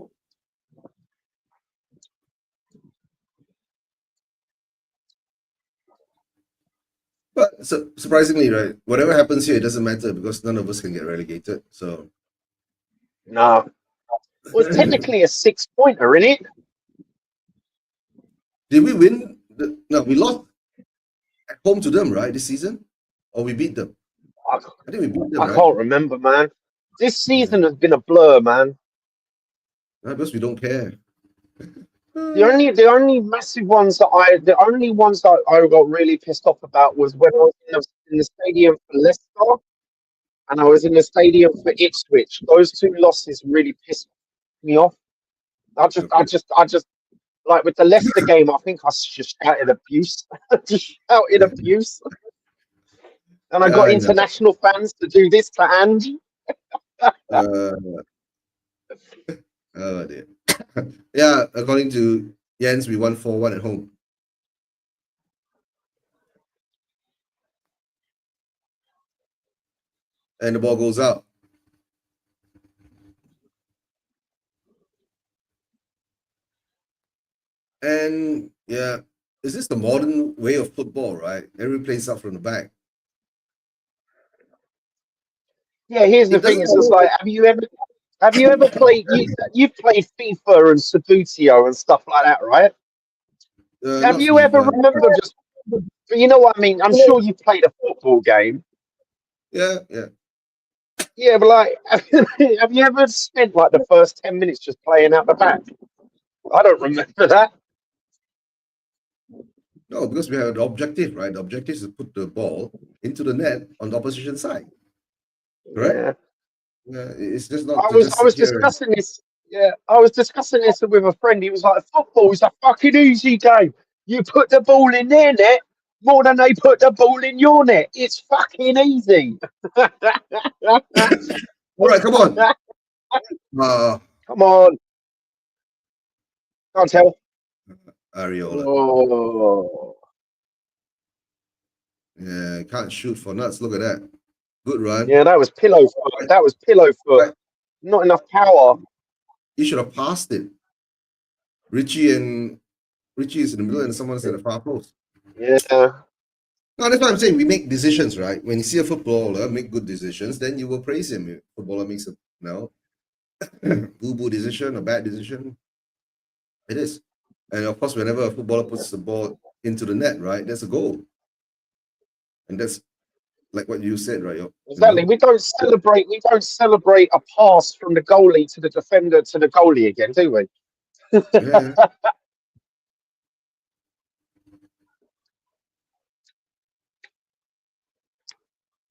But surprisingly, right, whatever happens here, it doesn't matter because none of us can get relegated. So No. Well, it's technically a 6-pointer, isn't it? did we win? No, we lost at home to them, right, this season? Or we beat them? I think we beat them, I right? can't remember, man. This season has been a blur, man. No, because we don't care. The only massive ones that I got really pissed off about was when I was in the stadium for Leicester and I was in the stadium for Ipswich. Those two losses really pissed me off. I just like with the Leicester game, I think I just shouted abuse. Just shouted abuse. And I got international fans to do this to Ange. Oh dear. Yeah, according to Jens, we won 4-1 at home. And the ball goes out. And yeah, is this the modern way of football, right? Every plays out from the back. Yeah, here's the thing: it's just like, have you ever played? You've played FIFA and Subbuteo and stuff like that, right? Have you ever remembered just? You know what I mean? I'm sure you played a football game. Yeah. Yeah, but like, have you ever spent like the first 10 minutes just playing out the back? I don't remember that. No, because we have the objective, right? The objective is to put the ball into the net on the opposition side. Correct? Yeah, it's just not. I was discussing this. Yeah, I was discussing this with a friend. He was like, "Football is a fucking easy game. You put the ball in their net more than they put the ball in your net. It's fucking easy." All right, come on. Come on. Can't tell. Areola. Oh. Yeah, can't shoot for nuts. Look at that. Good run. Yeah, that was pillow foot. That was pillow foot. Right. Not enough power. You should have passed it. Richie is in the middle and someone's at the far post. Yeah. No, that's what I'm saying. We make decisions, right? When you see a footballer make good decisions, then you will praise him. If footballer makes a boo-boo decision, a bad decision, it is. And of course, whenever a footballer puts the ball into the net, right, that's a goal. And that's like what you said, right? Exactly. We don't celebrate. We don't celebrate a pass from the goalie to the defender to the goalie again, do we? Yeah.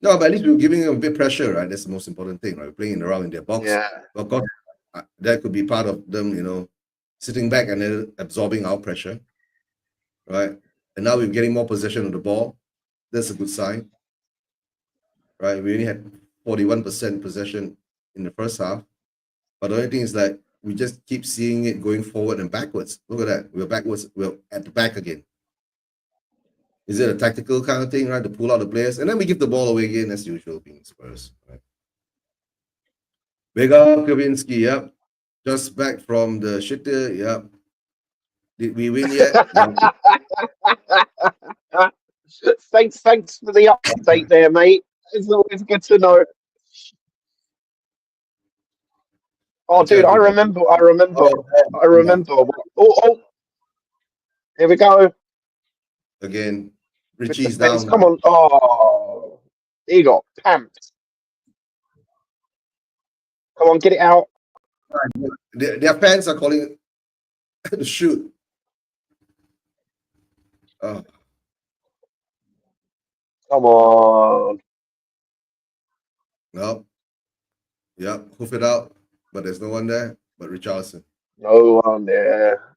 No, but at least we're giving them a bit pressure, right? That's the most important thing, right? We're playing around in their box. Yeah. But of course, that could be part of them, sitting back and then absorbing our pressure, right? And now we're getting more possession of the ball. That's a good sign, right? We only had 41% possession in the first half. But the only thing is that we just keep seeing it going forward and backwards. Look at that. We're backwards. We're at the back again. Is it a tactical kind of thing, right? To pull out the players, and then we give the ball away again as usual, being Spurs. Right? Big up Kavinsky, yep. Just back from the shitter, yep. Did we win yet? No. Thanks for the update there, mate. It's always good to know. Oh, dude, I remember. Oh, here we go. Again, Good Richie's defense. down. Come on. Oh, he got pamped. Come on, get it out. Their fans are calling to shoot. Oh, Come on. no. Yep, hoof it out, but there's no one there but Richarlison. No one there.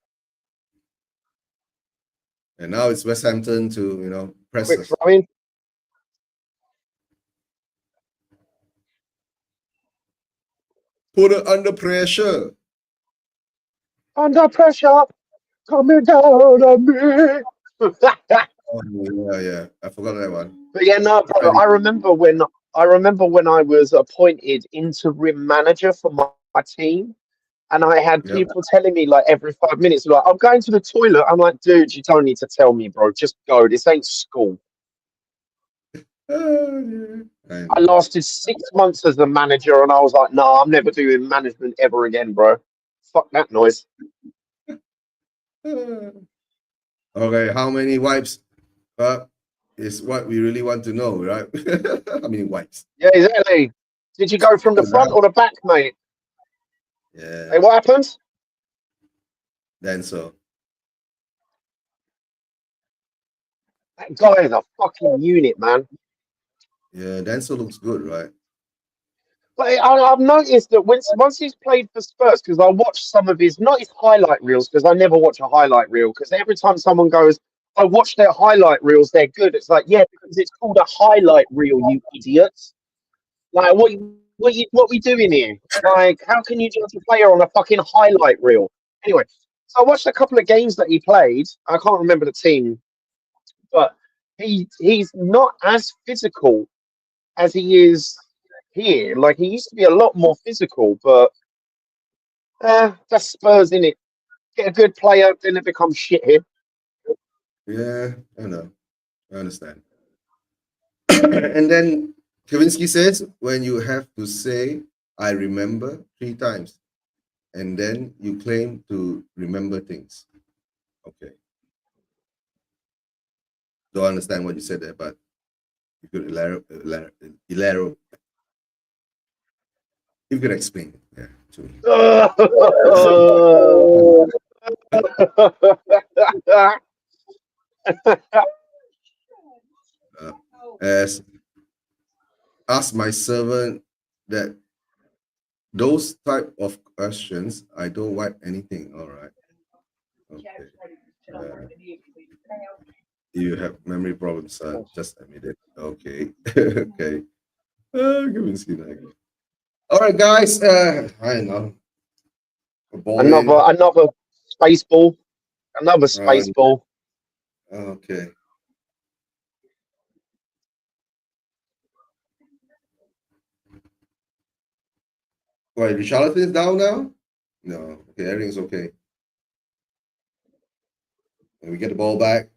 And now it's West Hampton to, press Quick us. throw in. Put it under pressure. Under pressure. Coming down on me. Oh, yeah. I forgot that one. But yeah, no, bro. I remember when I was appointed interim manager for my team, and I had Yep. people telling me like every 5 minutes, like, I'm going to the toilet. I'm like, dude, you don't need to tell me, bro. Just go. This ain't school. Oh, yeah. I lasted 6 months as the manager, and I was like, nah, I'm never doing management ever again, bro. Fuck that noise. Okay, how many wipes is what we really want to know, right? How many wipes? Yeah, exactly. Did you go from the front or the back, mate? Yeah. Hey, what happened? Then so. That guy is a fucking unit, man. Yeah, Denso looks good, right? But I've noticed that once he's played for Spurs, because I watched some of not his highlight reels, because I never watch a highlight reel, because every time someone goes, I watch their highlight reels, they're good. It's like, yeah, because it's called a highlight reel, you idiots. Like, what we doing here? Like, how can you judge a player on a fucking highlight reel? Anyway, so I watched a couple of games that he played. I can't remember the team, but he's not as physical as he is here. Like, he used to be a lot more physical, but that's Spurs, in it. Get a good player, then it becomes shit here. Yeah, I know. I understand. And then Kavinsky says, when you have to say, I remember 3 times, and then you claim to remember things. Okay. Don't understand what you said there, but you could elaborate. You could explain it, yeah, to me. As ask my servant that those type of questions, I don't wipe anything. All right. Okay. You have memory problems, son. Just admit it. Okay. Okay. Give me see that. All right, guys. I know. Another space ball. Another space ball. Okay. Wait, Charlotte is down now? No. Okay, everything's okay. And we get the ball back.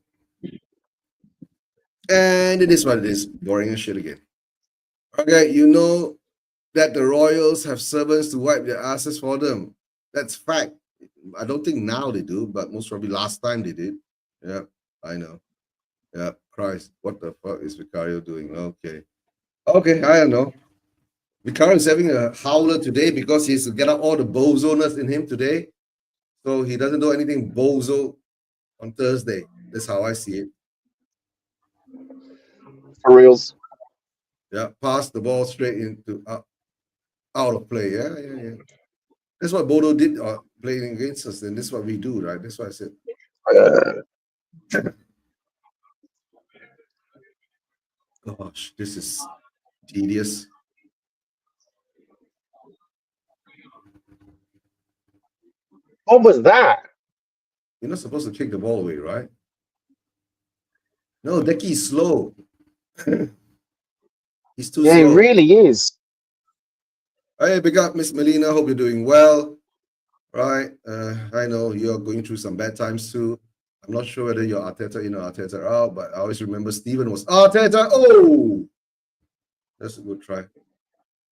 And it is what it is. Boring as shit again. Okay, you know that the royals have servants to wipe their asses for them. That's fact. I don't think now they do, but most probably last time they did. Yeah, I know. Yeah, Christ, what the fuck is Vicario doing? Okay. Okay, I don't know. Vicario is having a howler today because he's to get out all the bozoness in him today. So he doesn't do anything bozo on Thursday. That's how I see it. For reals. Yeah, pass the ball straight into out of play. Yeah, yeah, yeah. That's what Bodo did playing against us, and this is what we do, right? That's why I said, gosh, this is tedious. What was that? You're not supposed to kick the ball away, right? No, Decky is slow. He's too Yeah, he slow. really is. Hey, big up, Miss Melina. Hope you're doing well. Right. I know you're going through some bad times too. I'm not sure whether you're Arteta in or Arteta out, but I always remember Steven was Arteta. Oh, that's a good try.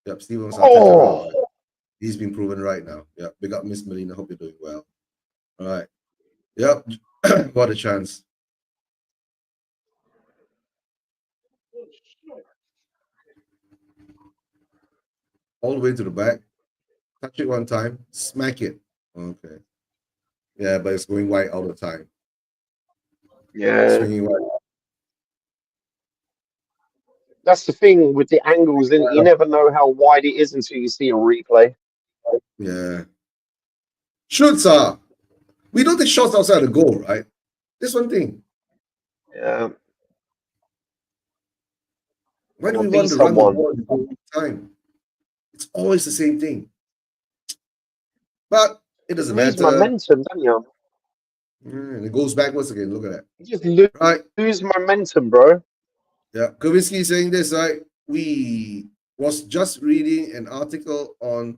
Yep, Steven was Arteta out. But he's been proven right now. Yeah, big up, Miss Melina. Hope you're doing well. All right. Yep. What a chance. All the way to the back. Touch it one time. Smack it. Okay. Yeah, but it's going wide all the time. Yeah. Swinging wide. That's the thing with the angles, and you never know how wide it is until you see a replay. Yeah. Shoots are. We don't take shots outside the goal, right? This one thing. Yeah. Why do Or we beat want to run the someone. ball all the time? It's always the same thing. But it doesn't Lose matter. momentum, don't you? And it goes backwards again. Look at that. You just Right. lose momentum, bro. Yeah. Kowinski is saying this, right? We was just reading an article on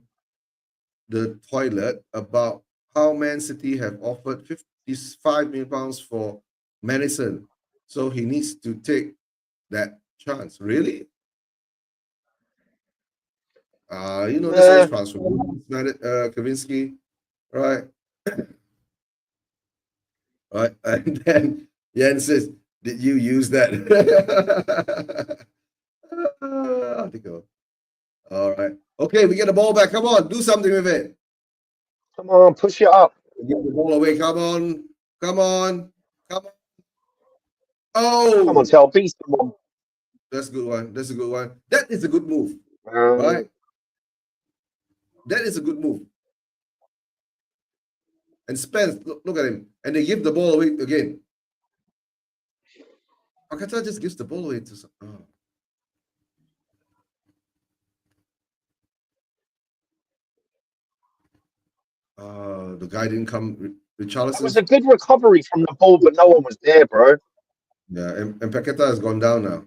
the toilet about how Man City have offered 55 million pounds for Madison. So he needs to take that chance. Really? There's always transfer. Kowinski, right? Right. And then Yen says, did you use that? Article. All right. Okay, we get the ball back. Come on, do something with it. Come on, push it up. Get the ball away. Come on. Come on. Come on. Come on, Oh, tell beat someone. that's a good one. That's a good one. That is a good move. Um, Right? That is a good move. And Spence, look at him. And they give the ball away again. Akata just gives the ball away to some. The guy didn't come. That was a good recovery from the ball, but no one was there, bro. Yeah, and Paqueta has gone down now.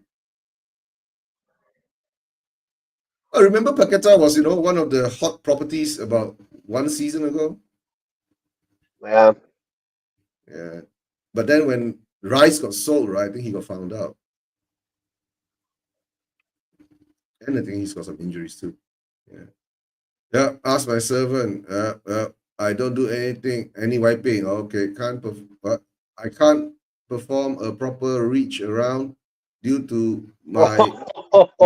I remember Paqueta was, one of the hot properties about one season ago. Yeah. Yeah. But then when Rice got sold, right, I think he got found out. And I think he's got some injuries too. Yeah. Yeah, ask my servant. I don't do any wiping. Okay, I can't perform a proper reach around due to my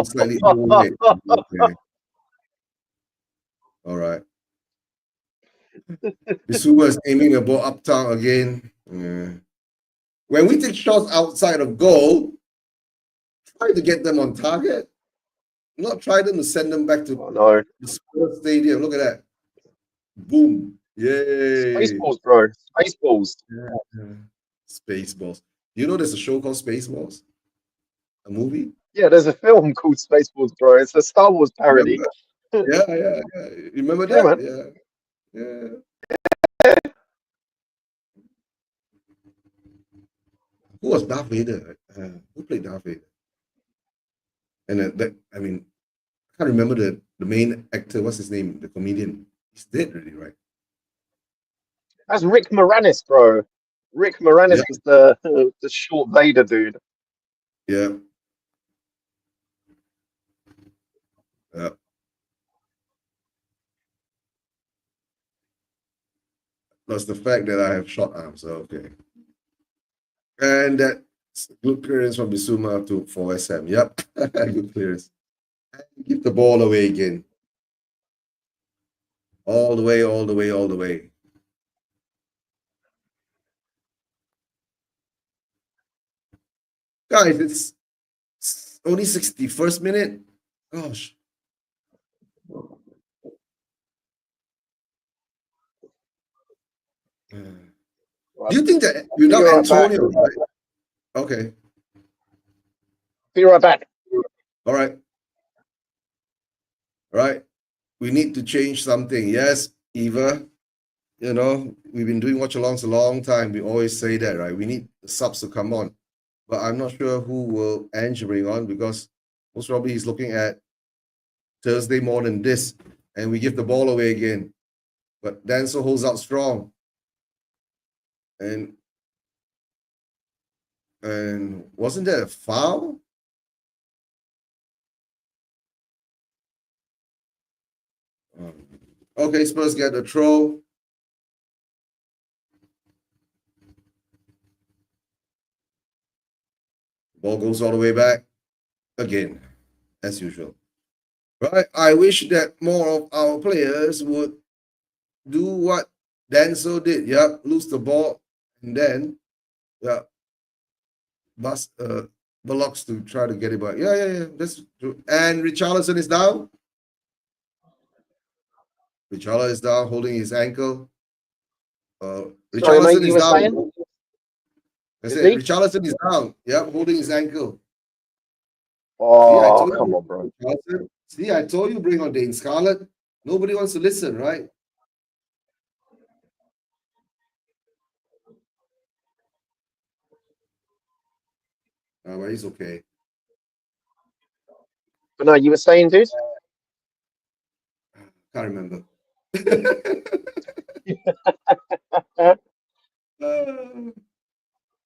slightly overweight. Okay. All right. Bisuma is aiming a ball uptown again. Yeah. When we take shots outside of goal, try to get them on target. Not try them to send them back to no. the Spurs stadium. Look at that. Boom. Yay. Spaceballs, bro. Spaceballs. Yeah. Spaceballs. You know there's a show called Spaceballs? A movie? Yeah, there's a film called Spaceballs, bro. It's a Star Wars parody. Yeah. Remember Yeah, that? man. Yeah. Who was Darth Vader? Who played Darth Vader? And I can't remember the main actor. What's his name? The comedian. He's dead already, right? That's Rick Moranis, bro. Rick Moranis was the short Vader dude. Yeah. Yeah. Plus the fact that I have short arms. So okay. And that good clearance from Bissouma for West Ham. Yep. Good clearance. And give the ball away again. All the way, all the way, all the way. Guys, it's only 61st minute. Gosh. Do you think that without Antonio, right? Okay. Be right back. All right. All right. We need to change something. Yes, Eva. You know, we've been doing watch alongs a long time. We always say that, right? We need subs to come on. But I'm not sure who will Ange bring on because most probably he's looking at Thursday more than this. And we give the ball away again. But Danso holds out strong. And wasn't that a foul? Okay, Spurs get the throw. Ball goes all the way back again, as usual. Right? I wish that more of our players would do what Danso did. Yeah, lose the ball and then bust blocks to try to get it back. Yeah. That's true. And Richarlison is down. Richarlison is down, holding his ankle. Sorry, mate, Richarlison you is were down. saying? I Is said he? Richarlison is down. Yep, holding his ankle. See, I Oh, told come you. on, bro. Richarlison. See, I told you bring on Dane Scarlett. Nobody wants to listen, right? But he's okay. But no, you were saying, dude? Can't remember.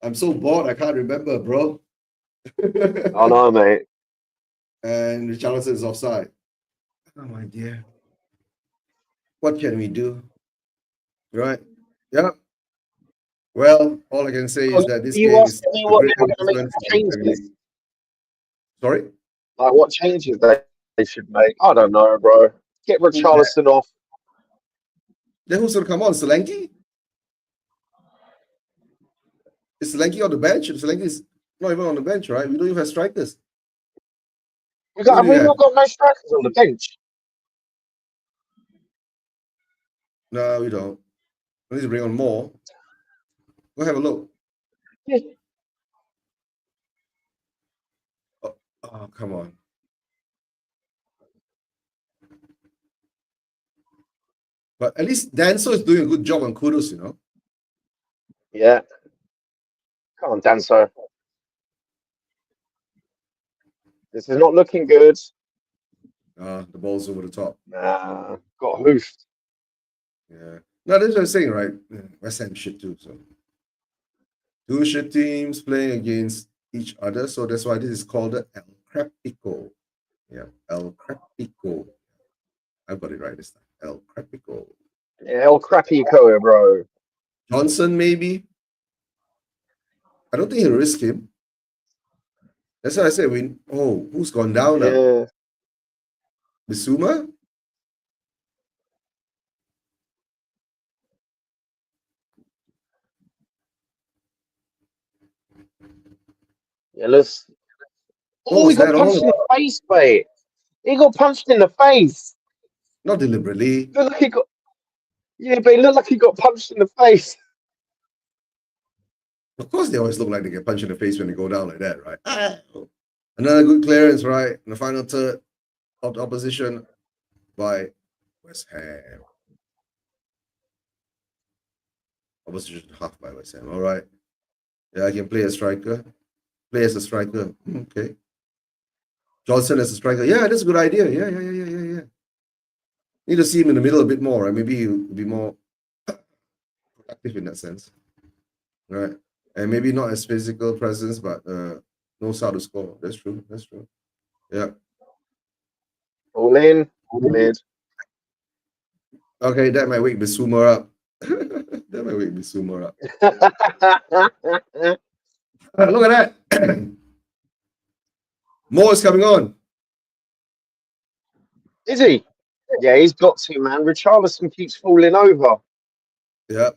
I'm so bored. I can't remember, bro. Oh, no, mate. And Richarlison is offside. Oh my dear. What can we do? Right? Yeah. Well, all I can say is that this You game is asking me a what great they were going to make advertisement for the Premier changes? League. Sorry? Like, what changes they should make? I don't know, bro. Get Richarlison off. Then who's gonna come on? Solanke? Is Solanke on the bench? Solanke is not even on the bench, right? We don't even have strikers. Who Have do you we not have? got no strikers on the bench? No, we don't. We need to bring on more. Go have a look. Yeah. Oh, come on. But at least Danso is doing a good job on Kudos, you know. Yeah. Come on, Danso. This is not looking good. The ball's over the top. Nah, got hoofed. Yeah. No, that's what I'm saying, right? West Ham shit too. So two shit teams playing against each other. So that's why this is called the El Crapico. Yeah, El Crapico. I got it right this time. El Crapico. Yeah, El Crapico, bro. Johnson, maybe. I don't think he'll risk him. That's why I said who's gone down now? Yeah. Bissouma? Yeah, let's. What Oh, he was got that all punched in about? the face, mate. He got punched in the face. Not deliberately. Looked like he got. Yeah, but it looked like he got punched in the face. Of course, they always look like they get punched in the face when they go down like that, right? Another good clearance, right? In the final third of the opposition by West Ham. Opposition half by West Ham. All right. Yeah, I can play a striker. Play as a striker. Okay. Johnson as a striker. Yeah, that's a good idea. Yeah. Need to see him in the middle a bit more, right? Maybe he'll be more productive in that sense. Right. And maybe not as physical presence, but knows how to score. That's true. That's true. Yeah. All in, cleared. Okay, that might wake Bissouma up. That might wake Bissouma up. Look at that. More is coming on. Is he? Yeah, he's got to, man. Richarlison keeps falling over. Yeah.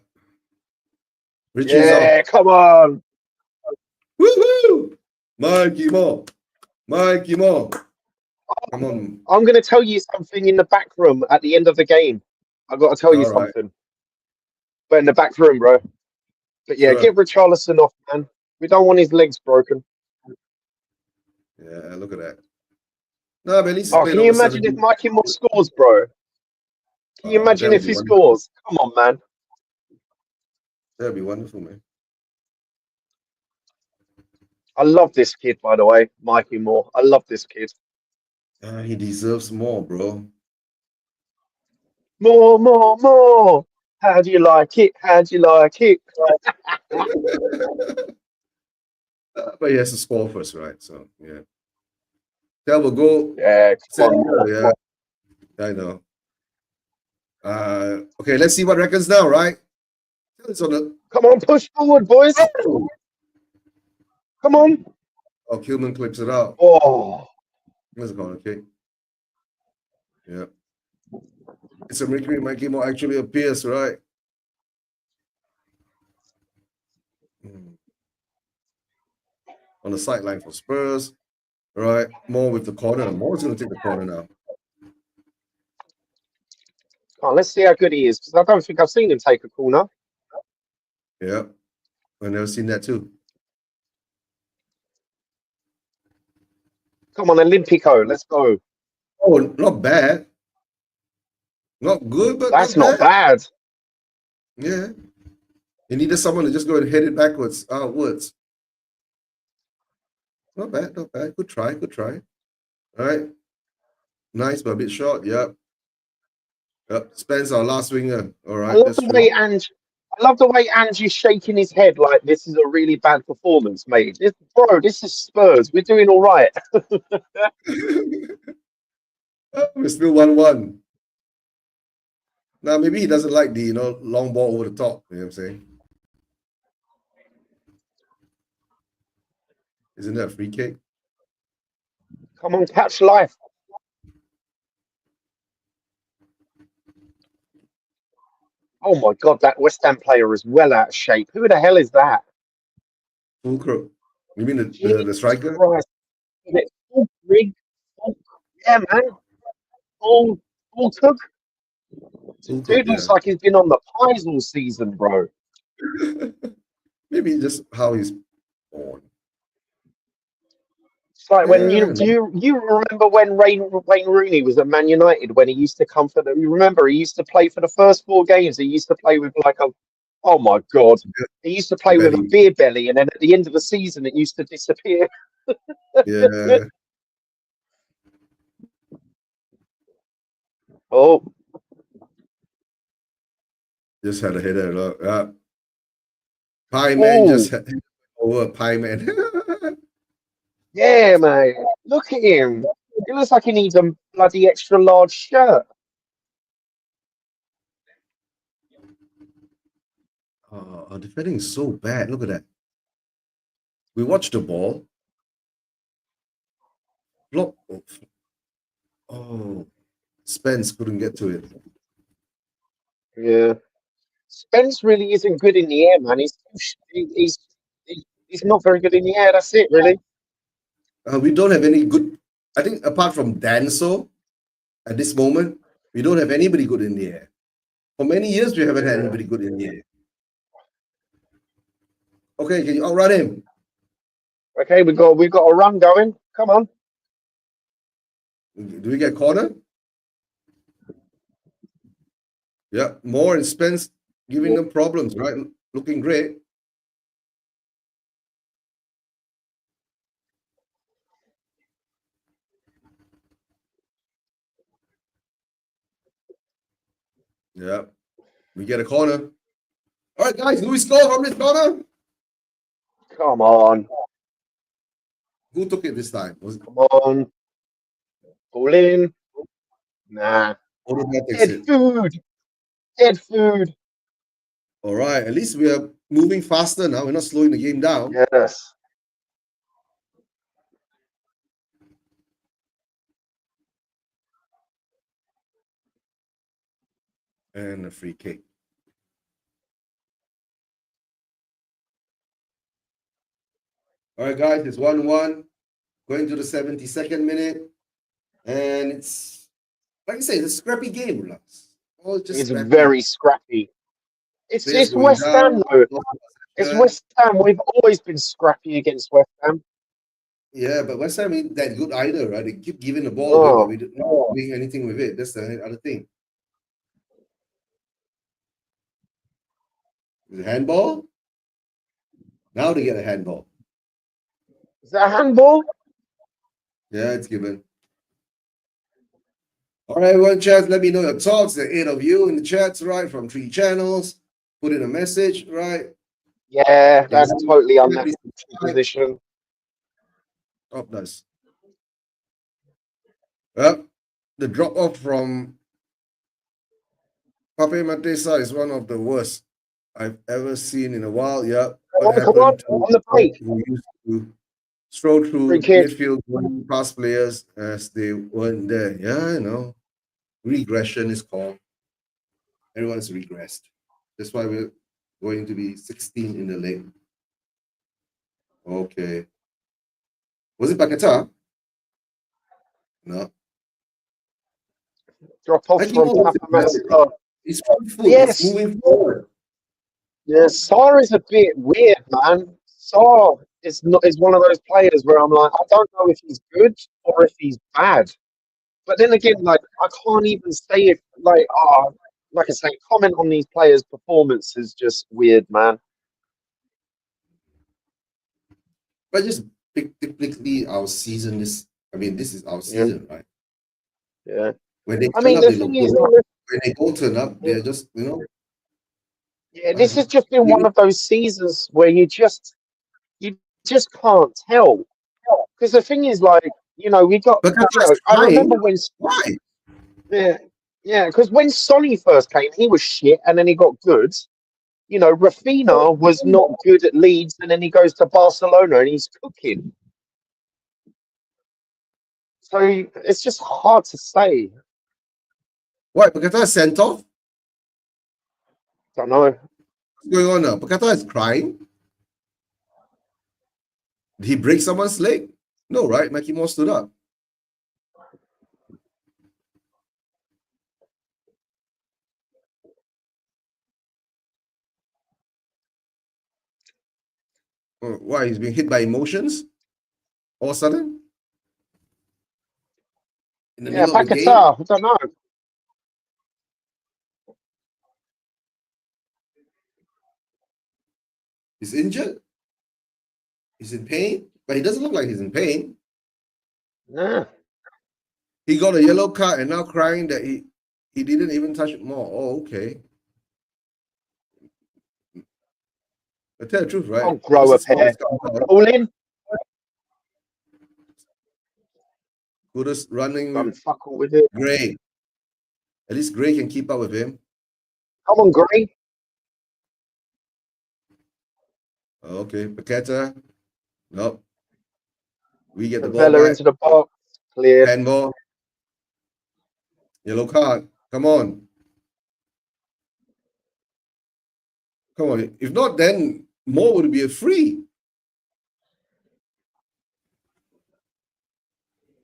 Richie's off. Yeah, come on. Woohoo! Mikey Moore. Mikey Moore. Come on. I'm going to tell you something in the back room at the end of the game. I've got to tell you All right. something. But in the back room, bro. But yeah, Sure. get Richarlison off, man. We don't want his legs broken. Yeah, look at that. No, but at least he's Oh, played can you over imagine if 70. Mikey Moore scores, bro? Can you imagine That would if be he wonderful. scores? Come on, man. That would be wonderful, man. I love this kid, by the way, Mikey Moore. I love this kid. He deserves more, bro. More, more, more. How do you like it? How do you like it? But he has to score first, right? So, yeah. That will go. Yeah, come on. Yeah, I know. Okay, let's see what records now, right? It's on the. Come on, push forward, boys. Come on. Oh, Kilman clips it out. Oh, That's a corner kick. Yeah. It's a Mercury Mikey Moore actually appears, right? On the sideline for Spurs. Right. More with the corner. Moore's going to take the corner now. oh, let's see how good he is, because I don't think I've seen him take a corner. Yeah. I've never seen that too. Come on, Olympico, let's go. Oh, not bad. Not good, but That's not not bad. Yeah. You needed someone to just go and hit it backwards, outwards. Not bad, not bad. Good try, good try. All right. Nice, but a bit short. Yep. Yep. Spence, our last winger. All I right, love that's the true. way Ange is shaking his head like this is a really bad performance, mate. This is Spurs. We're doing all right. We're still 1-1. Now, maybe he doesn't like the, long ball over the top. You know what I'm saying? Isn't that a free kick? Come on, catch life. Oh my God, that West Ham player is well out of shape. Who the hell is that? Fulcrum. You mean the Jesus striker? Christ. Full rig. Yeah, man. Full cook. Fulcrum, Dude yeah. looks like he's been on the pies all season, bro. Maybe just how he's born. It's like when Yeah. you remember when Wayne Rooney was at Man United when he used to come for the. You remember he used to play for the first 4 games. He used to play with like a. Oh my God. He used to play with a Belly. beer belly, and then at the end of the season, it used to disappear. Yeah. Oh, Just had a header. Look. Pie Man oh, just had over Pie Man. yeah, mate. Look at him. He looks like he needs a bloody extra large shirt. Our defending is so bad. Look at that. We watched the ball. Block. Oh, Spence couldn't get to it. Yeah. Spence really isn't good in the air, man. He's not very good in the air. That's it, really. We don't have any good. I think apart from Danso, at this moment, we don't have anybody good in the air. For many years, we haven't had anybody good in the air. Okay, can you outrun him? Okay, we've got a run going. Come on. Do we get corner? Yeah, Moore and Spence giving them problems, right? Looking great. Yeah, we get a corner. All right, guys, Louis score from this corner. Come on. Who took it this time? Was it Come on. Ball in. Nah. Odegaard takes Dead it? food. Dead food. All right. At least we are moving faster now. We're not slowing the game down. Yes. And a free kick. All right, guys. It's 1-1. Going to the 72nd minute. And it's, like I say, it's a scrappy game, relax. All just It's scrappy. very scrappy. Players It's going West Ham, down. though. It's West Ham. We've always been scrappy against West Ham. Yeah, but West Ham ain't that good either, right? They keep giving the ball away, but we don't doing anything with it. That's the other thing. Is it handball? Now they get a handball. Is that a handball? Yeah, it's given. All right, everyone, chat. Let me know your thoughts. There are 8 of you in the chats, right? From 3 channels. Put in a message, right? Yeah, that's totally unnatural position. Oh, nice. Well, the drop off from Pape Matesa is one of the worst I've ever seen in a while. Yeah. What happened to on the break? Who used to stroll through Free kick. midfield, going past players as they weren't there? Yeah, I know. Regression is called. Everyone's regressed. That's why we're going to be 16 in the league. Okay. Was it Paketa? No. Drop off Like from Papa Mateta. It's foot. Yes. It's moving forward. Yeah, Saar is a bit weird, man. Saar is one of those players where I'm like, I don't know if he's good or if he's bad. But then again, like I can't even say if like like I say, comment on these players' performance is just weird, man. But just typically our season is, I mean, this is our season, right? Yeah. When they I turn mean, up, the they look thing good. is, When they don't turn up, they're just, yeah, this has just been one of those seasons where you just can't tell. Because the thing is, like, we got, But I remember when, why? yeah, because when Sonny first came, he was shit, and then he got good. Rafinha was not good at Leeds, and then he goes to Barcelona and he's cooking. So it's just hard to say. Why? Paketa is sent off? Don't know. What's going on now? Paketa is crying? Did he break someone's leg? No, right? Mikey Moore stood up. Why? He's being hit by emotions? All of a sudden? In the middle of the game? Paketa, I don't know. He's injured? He's in pain? But he doesn't look like he's in pain. Nah. He got a yellow card and now crying that he didn't even touch it more. Oh, okay. I tell the truth, right? Don't grow a pair. All in. Kudos running Don't with fuck all with it. Gray. At least Gray can keep up with him. Come on, Gray. Okay, Paqueta. Nope. We get the ball Vela back. into the box. Clear. Handball. Yellow card. Come on. Come on. If not, then more would be a free.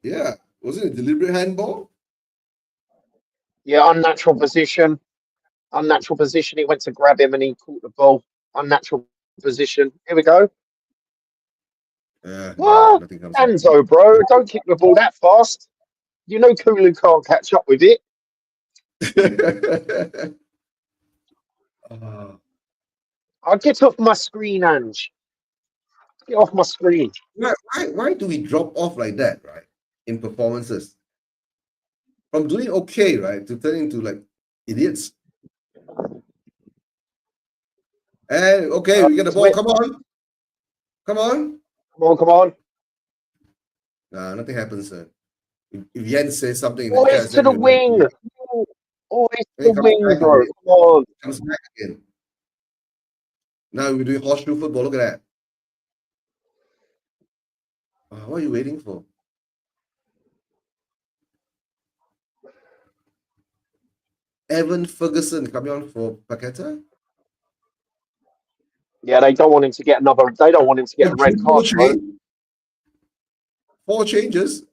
Yeah. Was it a deliberate handball? Yeah, unnatural position. Unnatural position. He went to grab him and he caught the ball. Unnatural position. Here we go. What? Nothing comes Enzo, bro. Don't kick the ball that fast. You know Kulu can't catch up with it. I'll get off my screen, Ange. Get off my screen. Why do we drop off like that, right? In performances. From doing okay, right, to turning into like idiots. And okay, we get the ball. Come on. Come on. Come on, come on. Nothing happens. If Jens says something in the Always chat, to then the you know, wing. Always to he the comes wing, back bro. again. Come on. Comes back again. Now we're doing horseshoe football. Look at that. What are you waiting for? Evan Ferguson coming on for Paqueta. Yeah, they don't want him to get another. They don't want him to get a red card, bro. 4 changes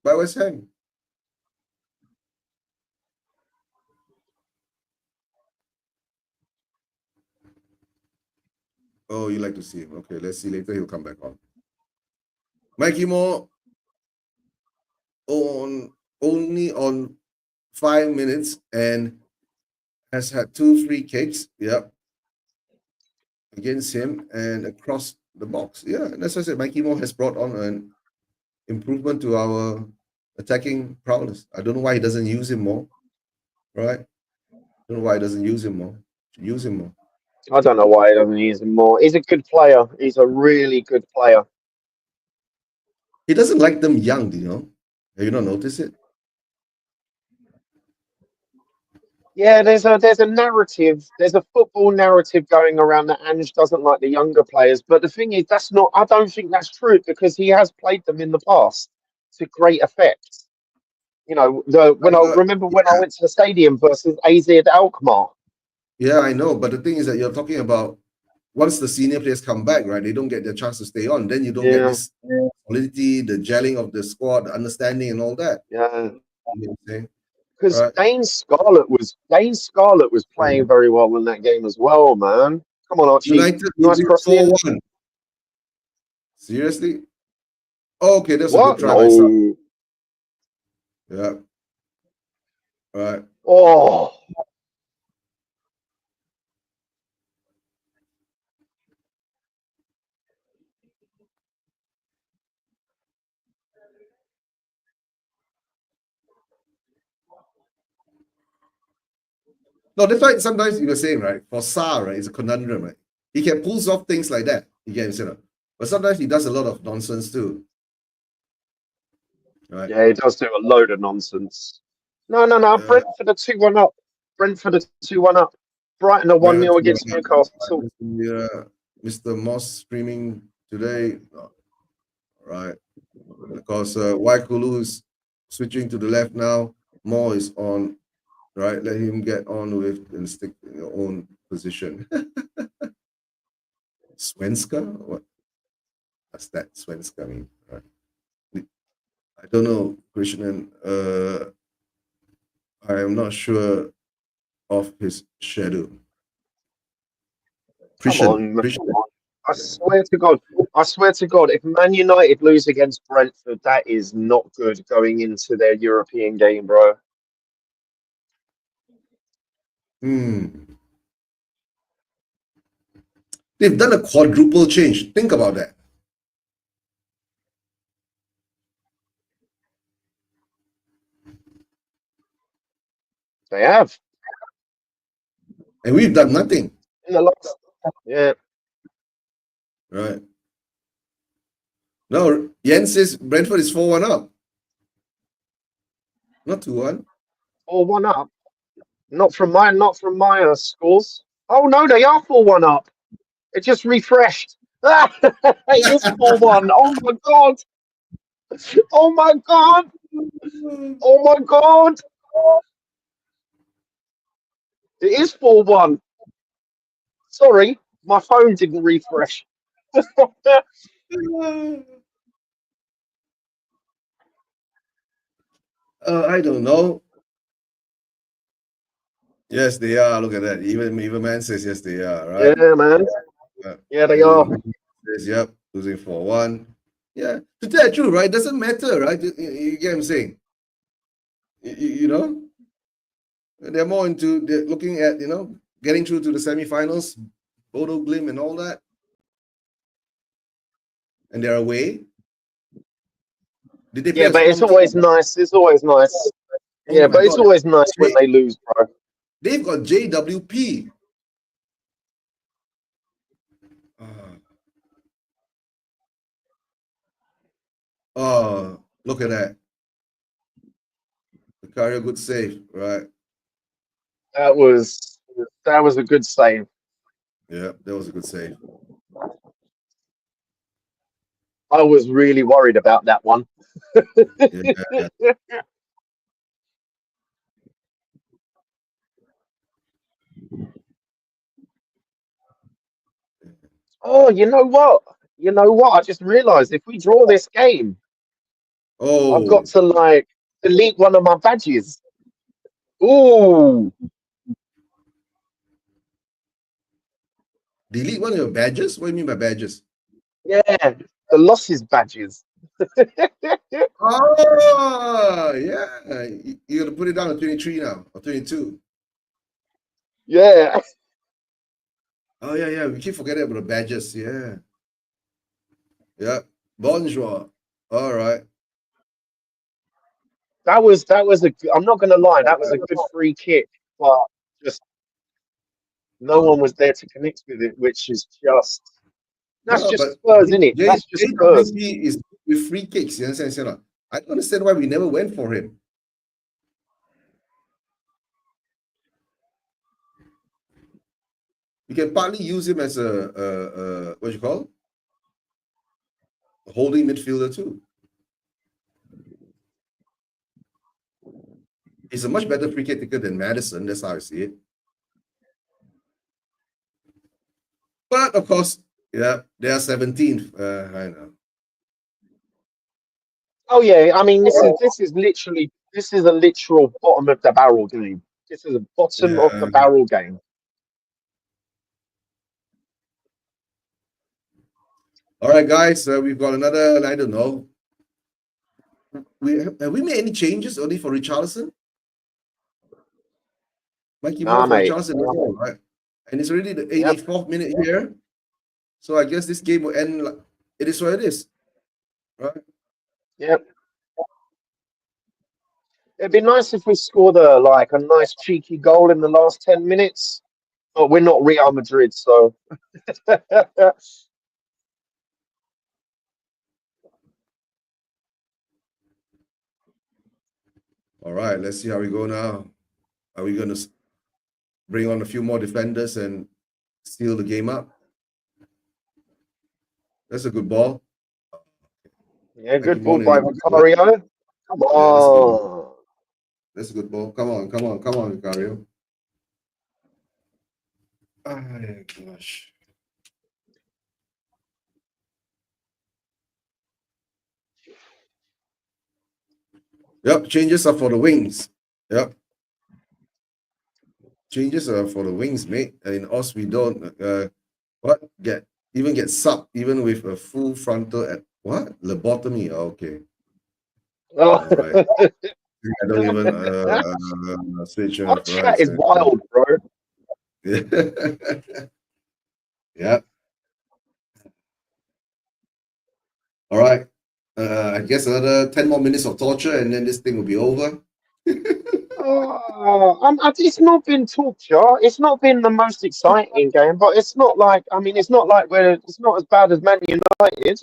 by West Ham. Oh, you like to see him. Okay, let's see later. He'll come back on. Mikey Moore only on 5 minutes and has had 2 free kicks. Yep. Against him and across the box. Yeah, and as I said, Mikey Moore has brought on an improvement to our attacking prowess. I don't know why he doesn't use him more. Right? I don't know why he doesn't use him more. Should use him more. I don't know why he doesn't use him more. He's a good player. He's a really good player. He doesn't like them young, do you know? Have you not noticed it? Yeah, there's a narrative. There's a football narrative going around that Ange doesn't like the younger players. But the thing is, that's not. I don't think that's true because he has played them in the past to great effect. You know, when I remember when I went to the stadium versus AZ Alkmaar. Yeah, I know. But the thing is that you're talking about once the senior players come back, right? They don't get their chance to stay on. Then you don't get this solidity, the gelling of the squad, the understanding, and all that. Yeah. You know what I'm saying? Because Right. Dane Scarlett was playing very well in that game as well, man. Come on, Archie. United Nice cross in. 4-1. Seriously? Oh, okay, that's a What? good try by Son. No. Yeah. Right. Oh. No, that's why sometimes you were saying, right? For Sa, right, it's a conundrum, right? He can pull off things like that. You get it, but sometimes he does a lot of nonsense too. Right. Yeah, he does do a load of nonsense. No. Brentford are 2-1 up. Brentford are 2-1 up. Brighton are 1-0 against Newcastle. Mr. Moss streaming today. Right. Because Waikulu is switching to the left now. Moore is on. Right. Let him get on with and stick in your own position. Svenska? What? What's that? Svenska mean? Right. I don't know, Krishnan. I am not sure of his schedule. Come on. I swear to God. If Man United lose against Brentford, that is not good going into their European game, bro. They've done a quadruple change. Think about that. They have. And we've done nothing. In the last, yeah. Right. No, Jens says Brentford is 4-1 up. Not 2-1. 4-1 up. Not from my scores. Oh no, they are 4-1 up. It just refreshed. It is 4-1. Oh my god. Oh my god. Oh my god. It is 4-1. Sorry, my phone didn't refresh. I don't know. Yes, they are. Look at that. Even man says yes, they are. Right? Yeah, man. Yeah, they are. Says, yep, losing 4-1. Yeah, to tell the truth, right? It doesn't matter, right? You get what I'm saying? You know, they're more into looking at getting through to the semifinals, Bodo Glim and all that, and they're away. Did they play Yeah, but it's always nice. It's always nice. Yeah, but it's always nice when they lose, bro. They've got JWP. Oh, look at that. The carrier good save, right? That was a good save. Yeah, that was a good save. I was really worried about that one. Yeah. Oh, you know what? You know what? I just realised if we draw this game, I've got Oh, to like delete one of my badges. Ooh, delete one of your badges? What do you mean by badges? yeah, the losses badges. Oh, yeah. You're gonna put it down to 23 now, or 22. Yeah, Oh, yeah, yeah. We keep forgetting about the badges. Yeah. Yeah. Bonjour. All right. that was a. I'm not gonna lie, that was a good free kick, but just no one was there to connect with it, which is just that's No, just but Spurs, isn't it? That's just Spurs. JWP is with free kicks. You understand? I don't understand why we never went for him. We can partly use him as a what you call a holding midfielder too. He's a much better free kick taker than Madison. That's how I see it. But of course, yeah, they are 17th. I know. Oh yeah, I mean this is a literal bottom of the barrel game. This is a bottom of the Yeah. barrel game. All right, guys. We've got another. I don't know. Have we made any changes only for Richarlison? Mikey Nah, Moore for mate. Richarlison, that's all, right? And it's already the Yep. 84th minute here. So I guess this game will end. It is what it is, right? Yep. It'd be nice if we scored a nice cheeky goal in the last 10 minutes. But we're not Real Madrid, so All right, let's see how we go now. Are we going to bring on a few more defenders and steal the game up? That's a good ball. yeah, Mikey good ball Moore by nearly missed it. Vicario. Come Yeah, that's a good ball. on. That's a good ball. Come on, come on, come on, Vicario. Oh, gosh. Yep, changes are for the wings. Yep, changes are for the wings, mate. In us, we don't. What get sub even with a full frontal at what lobotomy? Okay, Oh. all right. I don't even switch Our off. Right. chat is wild, bro. Yeah. All right. I guess another 10 more minutes of torture and then this thing will be over. It's not been torture. It's not been the most exciting game, but it's not like it's not like it's not as bad as Man United.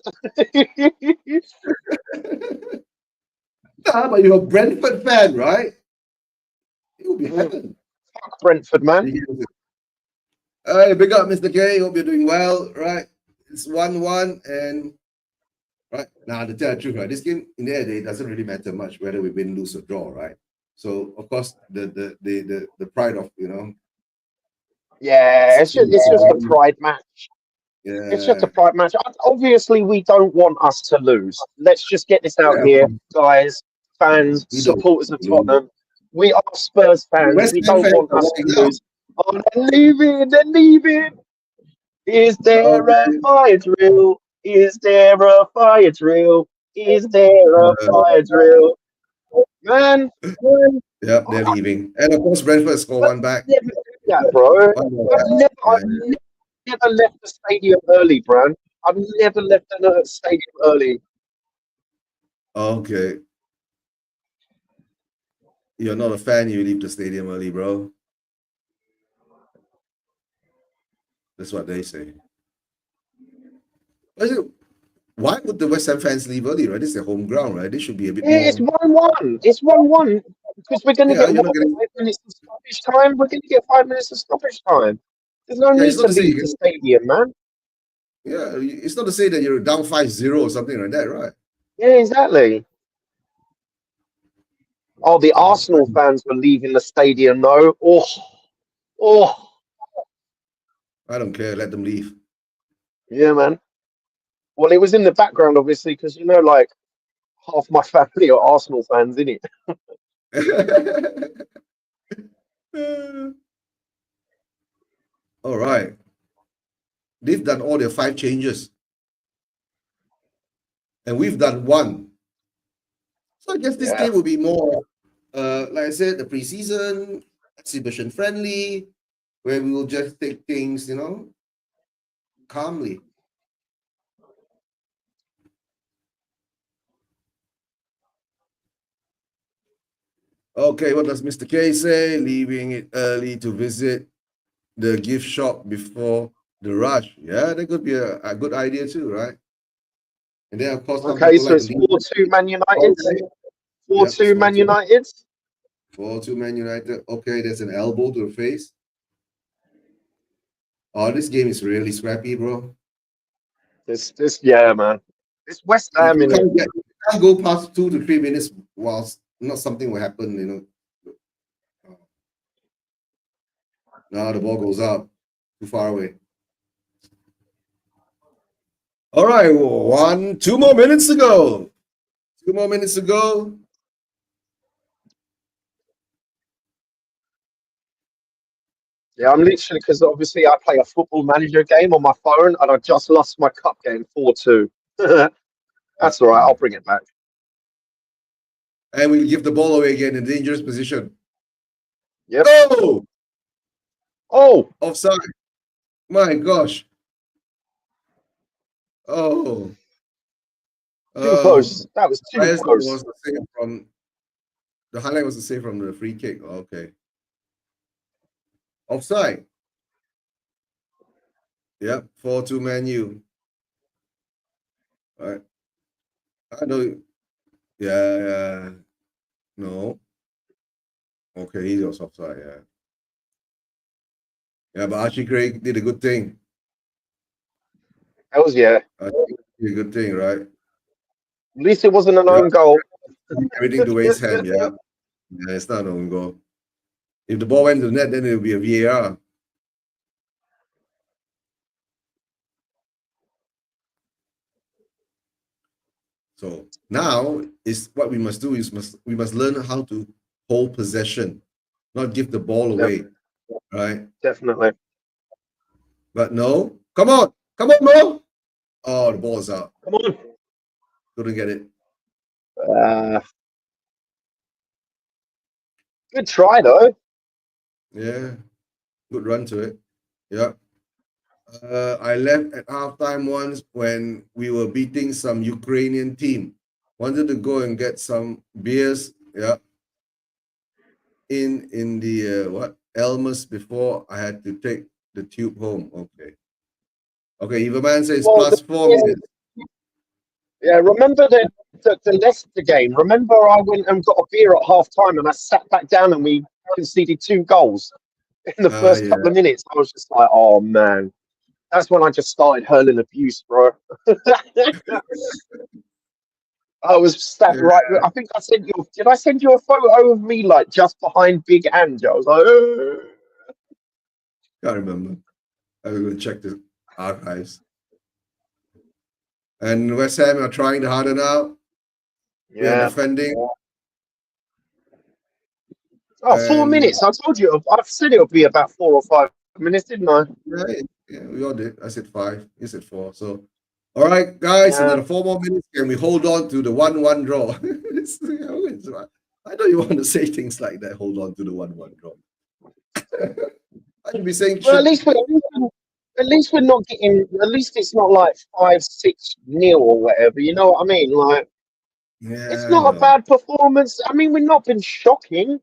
Nah, but you're a Brentford fan, right? It will be Mm, heaven. fuck Brentford, man. All right, big up, Mr. K. Hope you're doing well, right? It's 1-1 and right now to tell the truth, right? This game in the end of the day, it doesn't really matter much whether we win, lose, or draw, right? So of course the pride of Yeah, it's just a pride match. It's just a yeah, pride match. Obviously, we don't want us to lose. Let's just get this out yeah, here, guys, fans, we don't supporters of lose. Tottenham. We are Spurs fans. West We Ham don't fans want are us to walking out. lose. Oh, they're leaving. They're leaving. Is there a Okay. fire drill? Is there a fire drill? Is there a fire drill? Man, Yeah, I, they're leaving. And of course, Brentford score I'd one back. never do that, bro. One more I've back. never, Yeah. I've never left the stadium early, bro. I've never left the stadium early. Okay. You're not a fan, you leave the stadium early, bro. That's what they say. What is it? why would the West Ham fans leave early, right? This is their home ground, right? They should be a bit Yeah, more. it's 1-1. It's 1-1 because we're going to Yeah, get you're what, not getting. 5 minutes of stoppage time. We're going to get 5 minutes of stoppage time. There's no Yeah, it's need not to to say you leave the can. stadium, man. Yeah, it's not to say that you're down 5-0 or something like that, right? Yeah, exactly. Oh, the Oh, Arsenal fans were leaving the stadium, though. Oh, I don't care. Let them leave. yeah, man. Well, it was in the background, obviously, because like half my family are Arsenal fans, innit? All right. They've done all their 5 changes, and we've done 1. So I guess this Yeah. game will be more, like I said, the preseason exhibition friendly, where we will just take things, calmly. Okay, what does Mr. K say? Leaving it early to visit the gift shop before the rush. Yeah, that could be a good idea too, right? And then, of course, some Okay, people so like to it's leave. 4-2 Man United. Okay. Yep, it's 4-2 Man 4-2. United. 4-2 Man United. Okay, there's an elbow to the face. Oh, this game is really scrappy, bro. Yeah, man. It's West Ham, You innit? can't go past 2 to 3 minutes whilst not something will happen. Now the ball goes up too far away. All right, 2 more minutes to go. 2 more minutes to go. Yeah, I'm literally because obviously I play a football manager game on my phone and I just lost my cup game 4-2. That's all right. I'll bring it back. And we'll give the ball away again in dangerous position. Yep. Oh! Oh, Offside. My gosh. Oh. too close. That was too Highest close. was the save from the highlight was the save from the free kick. Okay. Offside. Yep. 4-2 Man U. All right. I know. Yeah. No. Okay, he was offside. Yeah. Yeah, but Archie Craig did a good thing. Hells yeah. Archie did a good thing, right? At least it wasn't an Yeah. own goal. Everything to West Ham. Yeah. Yeah, it's not an own goal. If the ball went to the net, then it would be a VAR. So now is what we must do is we must learn how to hold possession, not give the ball away, right? Definitely. But no, come on, bro. Oh, the ball's out. Come on. Couldn't get it. Good try though. Yeah, good run to it. Yeah. I left at halftime once when we were beating some Ukrainian team. Wanted to go and get some beers. Yeah. In the what Elmer's before I had to take the tube home. Okay. Okay, Everman says Well, plus 4 minutes. yeah, remember the Leicester game? Remember I went and got a beer at half time and I sat back down and we conceded 2 goals in the first Yeah. couple of minutes. I was just like, oh man. That's when I just started hurling abuse, bro. I was sat Yeah. right. I think I sent you. Did I send you a photo of me like just behind Big Ange? I was like, Can't remember. I was going to check the archives. And West Ham are trying to harden out. We are yeah. defending. Oh, 4 minutes. I told you. I said it would be about 4 or 5 minutes, didn't I? Yeah, we all did. I said 5. You said 4. So, all right, guys, Yeah. another 4 more minutes. Can we hold on to the 1-1 draw? I know you want to say things like that. Hold on to the 1-1 draw. I should be saying, Well, at least we're not getting. At least it's not like 5-6-0 or whatever. You know what I mean? Like it's yeah, I not a know. bad performance. I mean, we've not been shocking.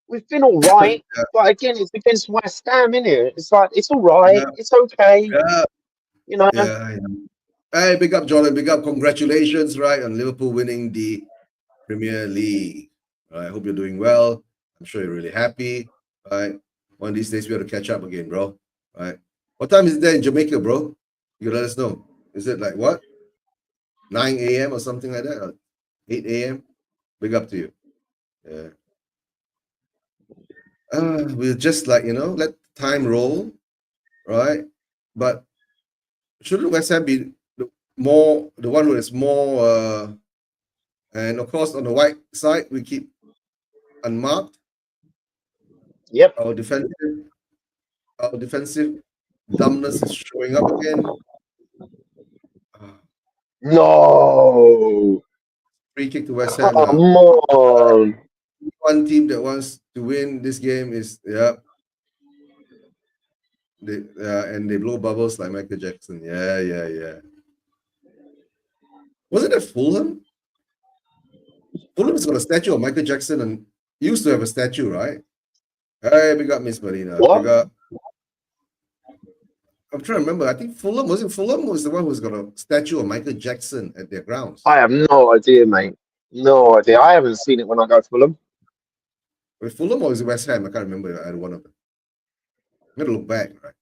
We've been all right, Yeah, but again, it's against West Ham, isn't it? It's like it's all right. yeah, It's okay. yeah, You know. yeah, I know. Hey, big up, Jordan. Big up. Congratulations, right, on Liverpool winning the Premier League. I hope you're doing well. I'm sure you're really happy. Right. One of these days we have to catch up again, bro. Right. What time is it there in Jamaica, bro? You let us know. Is it like what? 9 a.m. or something like that? Or 8 a.m.? Big up to you. Yeah. We'll just like, let time roll, right? But shouldn't West Ham be the one who is more and of course on the white side we keep unmarked. Yep. Our defensive dumbness is showing up again. No. Free kick to West Ham. Come on. One team that wants to win this game is and they blow bubbles like Michael Jackson. Yeah. Wasn't it Fulham? Fulham's got a statue of Michael Jackson and used to have a statue, right? Hey, big up Miss Marina. What? Big up. I'm trying to remember. I think Fulham was the one who's got a statue of Michael Jackson at their grounds. I have no idea, mate. No idea. I haven't seen it when I go to Fulham. With Fulham or is it West Ham? I can't remember either one of them. I'm gonna look back, right?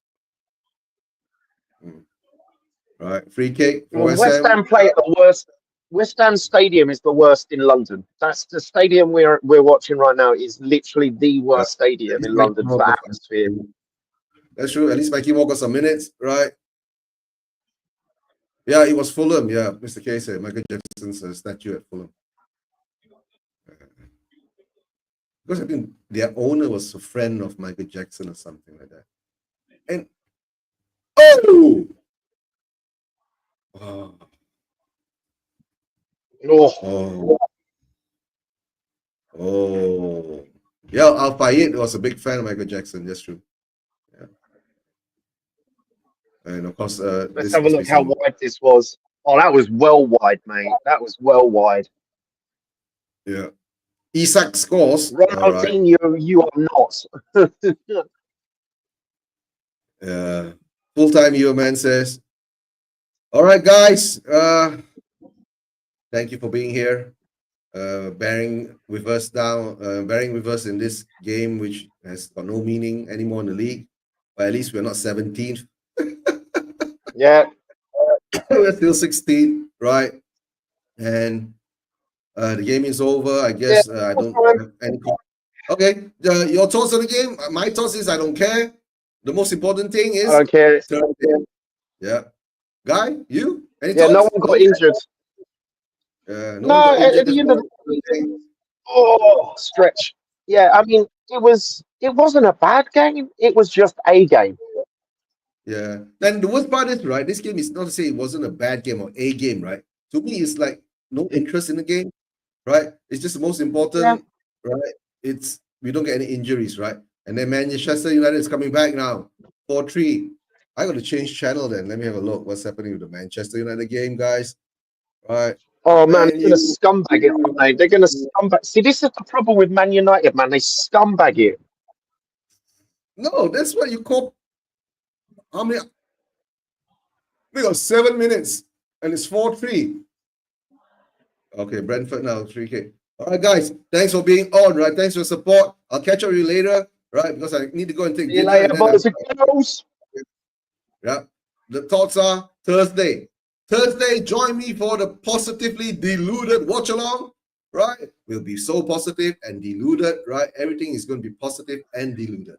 Right, free kick for West Ham play at the worst. West Ham Stadium is the worst in London. That's the stadium we're watching right now. Is literally the worst stadium in London for atmosphere. That's true. At least Mikey Moore got some minutes, right? Yeah, it was Fulham. Yeah, Mr. K said Michael Jackson's statue at Fulham. Because I think their owner was a friend of Michael Jackson or something like that. And yeah, Al Fayed was a big fan of Michael Jackson. That's true. Yeah. And of course, let's have a look how wide this was. Oh, that was well wide, mate. That was well wide. Yeah. Isak scores. Ronaldinho, right. You are not. Yeah. Full-time Evo Man says, all right, guys. Thank you for being here. Bearing with us in this game, which has got no meaning anymore in the league. But at least we're not 17th. Yeah. We're still 16th, right? And the game is over. I guess I don't have any. Okay. Your thoughts on the game? My thoughts is I don't care. The most important thing is I don't care. Yeah. Guy, you? Any thoughts? No one got injured. No, at the end of the day, stretch. Yeah, I mean, it wasn't a bad game. It was just a game. Yeah. Then the worst part is, right, this game is not to say it wasn't a bad game or a game, right? To me, it's like no interest in the game, right? It's just the most important, right? It's we don't get any injuries, right? And then Manchester United is coming back now, 4-3. I got to change channel then. Let me have a look. What's happening with the Manchester United game, guys? All right. Oh, man, they're going to scumbag it, aren't they? They're going to scumbag. See, this is the problem with Man United, man. They scumbag it. No, that's what you call. How many? We got 7 minutes, and it's 4-3. Okay, Brentford now, 3K. All right, guys. Thanks for being on, right? Thanks for your support. I'll catch up with you later, right? Because I need to go and take dinner. Yeah. The thoughts are Thursday. Thursday, join me for the Positively Deluded watch along, right? We'll be so positive and deluded, right? Everything is going to be positive and deluded.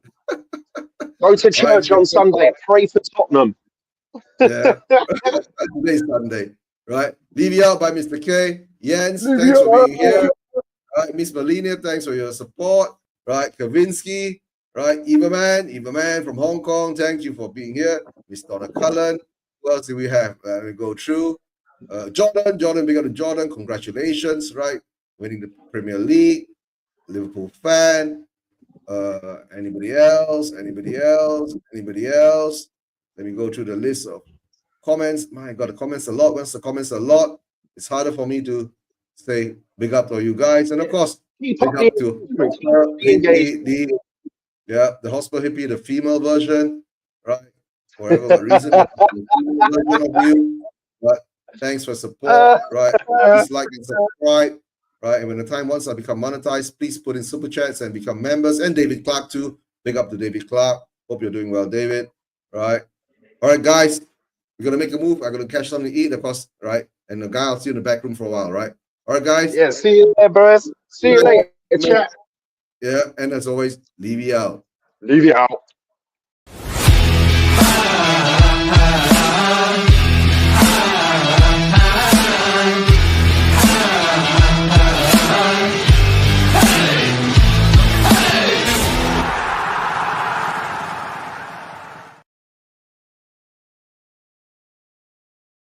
Go to church on Sunday. Pray for Tottenham. Yeah. Today's Sunday, right? Leave you out by Mr. K. Jens, thanks for being here. Right, Miss Melina, thanks for your support. Right, Kavinsky, right? Eva Man from Hong Kong, thank you for being here. Miss Donna Cullen. Who else do we have? We go through. Jordan, big up to Jordan. Congratulations, right? Winning the Premier League. Liverpool fan. Anybody else? Let me go through the list of comments. My God, the comments a lot. Once the comments a lot, it's harder for me to say big up to you guys. And of course, big up to the Hospital Hippie, the female version, right? For whatever reason, version of you, Right? Thanks for support. Uh, Right? Please like and subscribe. Right? And when the time once I become monetized, please put in super chats and become members. And David Clark too. Big up to David Clark. Hope you're doing well, David. Right? All right, guys. We're gonna make a move. I'm gonna catch something to eat, of course. Right? And the guy I'll see you in the back room for a while. Right? All right, guys. yeah, see you there, bros. See you later, chat. Yeah. And as always, leave you out. Leave you out.